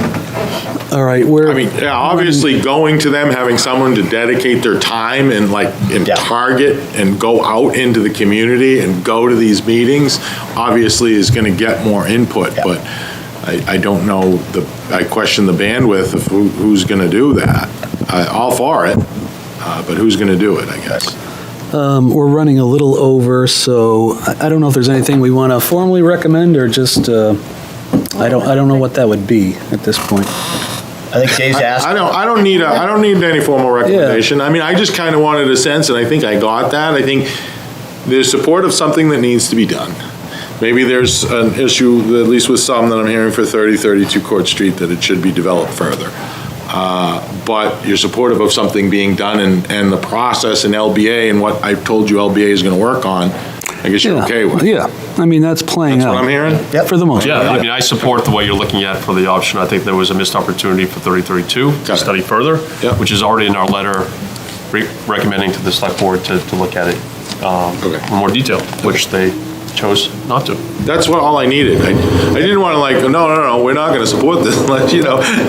all right, Obviously going to them, having someone to dedicate their time and target and go out into the community and go to these meetings, obviously is going to get more input, but I don't know, I question the bandwidth of who's going to do that. All for it, but who's going to do it, I guess. we're running a little over, so I don't know if there's anything we want to formally recommend, or just, I don't know what that would be at this point. I think Dave's asked. I don't need any formal recommendation. I mean, I just kind of wanted a sense, and I think I got that. I think there's support of something that needs to be done. Maybe there's an issue, at least with some that I'm hearing for 3032 Court Street, that it should be developed further. But you're supportive of something being done, and the process in LBA and what I've told you LBA is going to work on, I guess you're okay with. Yeah, I mean, that's playing out. That's what I'm hearing? Yep. For the most Yeah, part. I mean, I support the way you're looking at for the option. I think there was a missed opportunity for 3032 Got to it. study further, Yep. which is already in our letter recommending to the select board to look at it in more detail, which they chose not to. That's all I needed. I didn't want to no, we're not going to support this,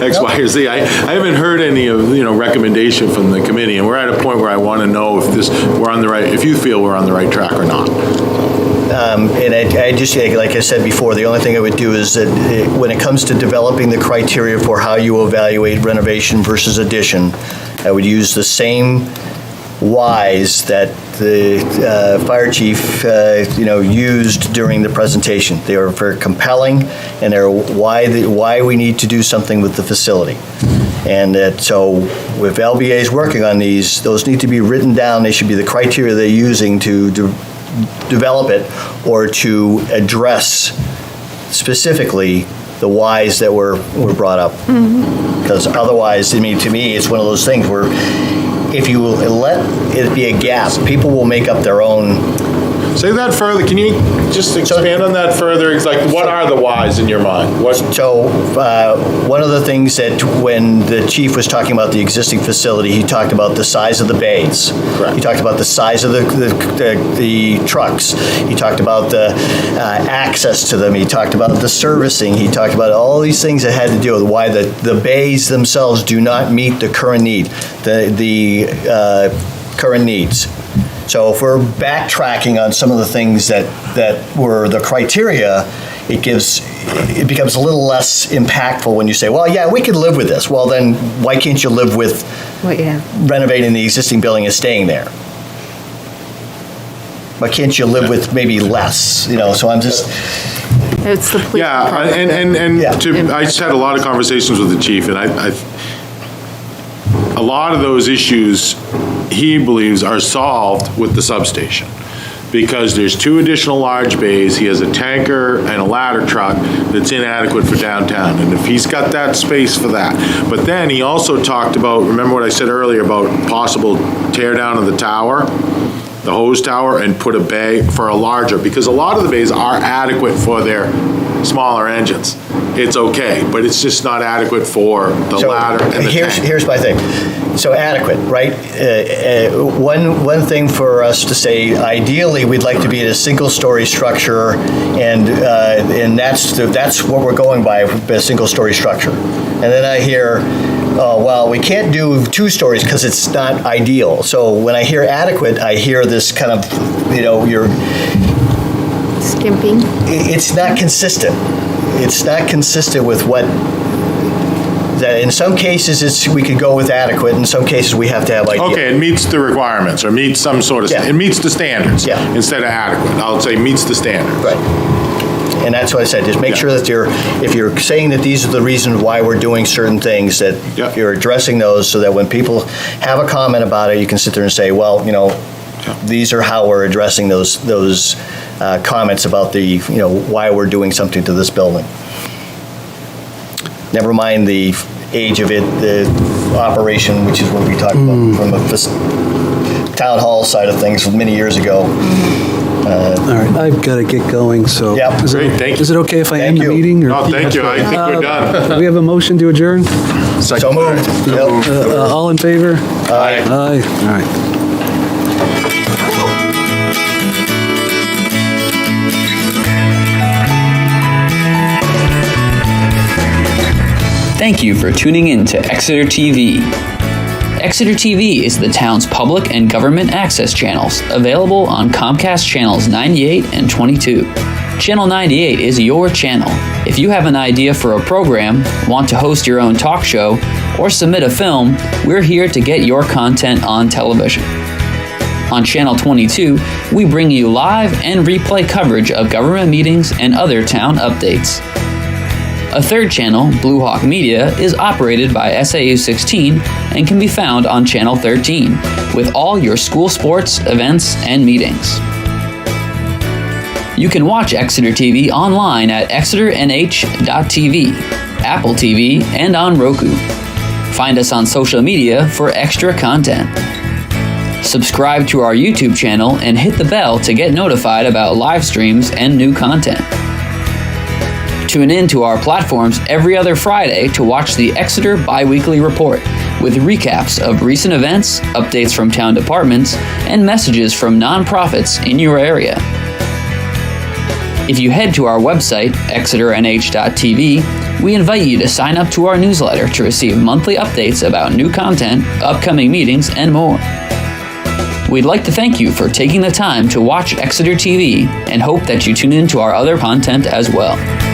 X, Y, or Z. I haven't heard any of, recommendation from the committee, and we're at a point where I want to know if you feel we're on the right track or not. and I just, like I said before, the only thing I would do is that when it comes to developing the criteria for how you evaluate renovation versus addition, I would use the same whys that the fire chief, used during the presentation. They are very compelling, and they're why we need to do something with the facility. And so if LBA is working on these, those need to be written down. They should be the criteria they're using to develop it or to address specifically the whys that were brought up. Because otherwise, to me, it's one of those things where if you let it be a gap, people will make up their own. Say that further. Can you just expand on that further? It's like, what are the whys in your mind? So one of the things that when the chief was talking about the existing facility, he talked about the size of the bays. Correct. He talked about the size of the trucks. He talked about the access to them. He talked about the servicing. He talked about all these things that had to do with why the bays themselves do not meet the current need, the current needs. So if we're backtracking on some of the things that were the criteria, it becomes a little less impactful when you say, well, yeah, we could live with this. Well, then why can't you live with renovating the existing building and staying there? Why can't you live with maybe less? So I'm just... It's the police department. I just had a lot of conversations with the chief, and a lot of those issues he believes are solved with the substation, because there's 2 additional large bays. He has a tanker and a ladder truck that's inadequate for downtown, and if he's got that space for that. But then he also talked about, remember what I said earlier about possible tear down of the tower, the hose tower, and put a bay for a larger, because a lot of the bays are adequate for their smaller engines. It's okay, but it's just not adequate for the ladder and the tank. Here's my thing. So adequate, right? One thing for us to say, ideally, we'd like to be in a single-story structure, and that's what we're going by, a single-story structure. And then I hear, oh, well, we can't do 2 stories because it's not ideal. So when I hear adequate, I hear this kind of, you're Skimping. It's not consistent. It's not consistent with what. That in some cases we could go with adequate. In some cases we have to have ideal. Okay, it meets the requirements or meets some sort of. Yeah. It meets the standards. Yeah. Instead of adequate, I'll say meets the standards. Right. And that's what I said. Just make sure that if you're saying that these are the reasons why we're doing certain things, that you're addressing those, so that when people have a comment about it, you can sit there and say, well, these are how we're addressing those comments about the, why we're doing something to this building. Never mind the age of it, the operation, which is what we talked about from a town hall side of things many years ago. All right, I've got to get going, so. Yep. Great, thank you. Is it okay if I Thank end the you. meeting? Or? No, thank you. I think we're done. Do we have a motion to adjourn? So moved. Yep. All in favor? Aye. Aye, all right. Thank you for tuning in to Exeter TV. Exeter TV is the town's public and government access channels, available on Comcast channels 98 and 22. Channel 98 is your channel. If you have an idea for a program, want to host your own talk show, or submit a film, we're here to get your content on television. On Channel 22, we bring you live and replay coverage of government meetings and other town updates. A third channel, Blue Hawk Media, is operated by SAU 16 and can be found on Channel 13, with all your school sports, events, and meetings. You can watch Exeter TV online at exeternh.tv, Apple TV, and on Roku. Find us on social media for extra content. Subscribe to our YouTube channel and hit the bell to get notified about live streams and new content. Tune in to our platforms every other Friday to watch the Exeter Biweekly Report, with recaps of recent events, updates from town departments, and messages from nonprofits in your area. If you head to our website, exeternh.tv, we invite you to sign up to our newsletter to receive monthly updates about new content, upcoming meetings, and more. We'd like to thank you for taking the time to watch Exeter TV and hope that you tune in to our other content as well.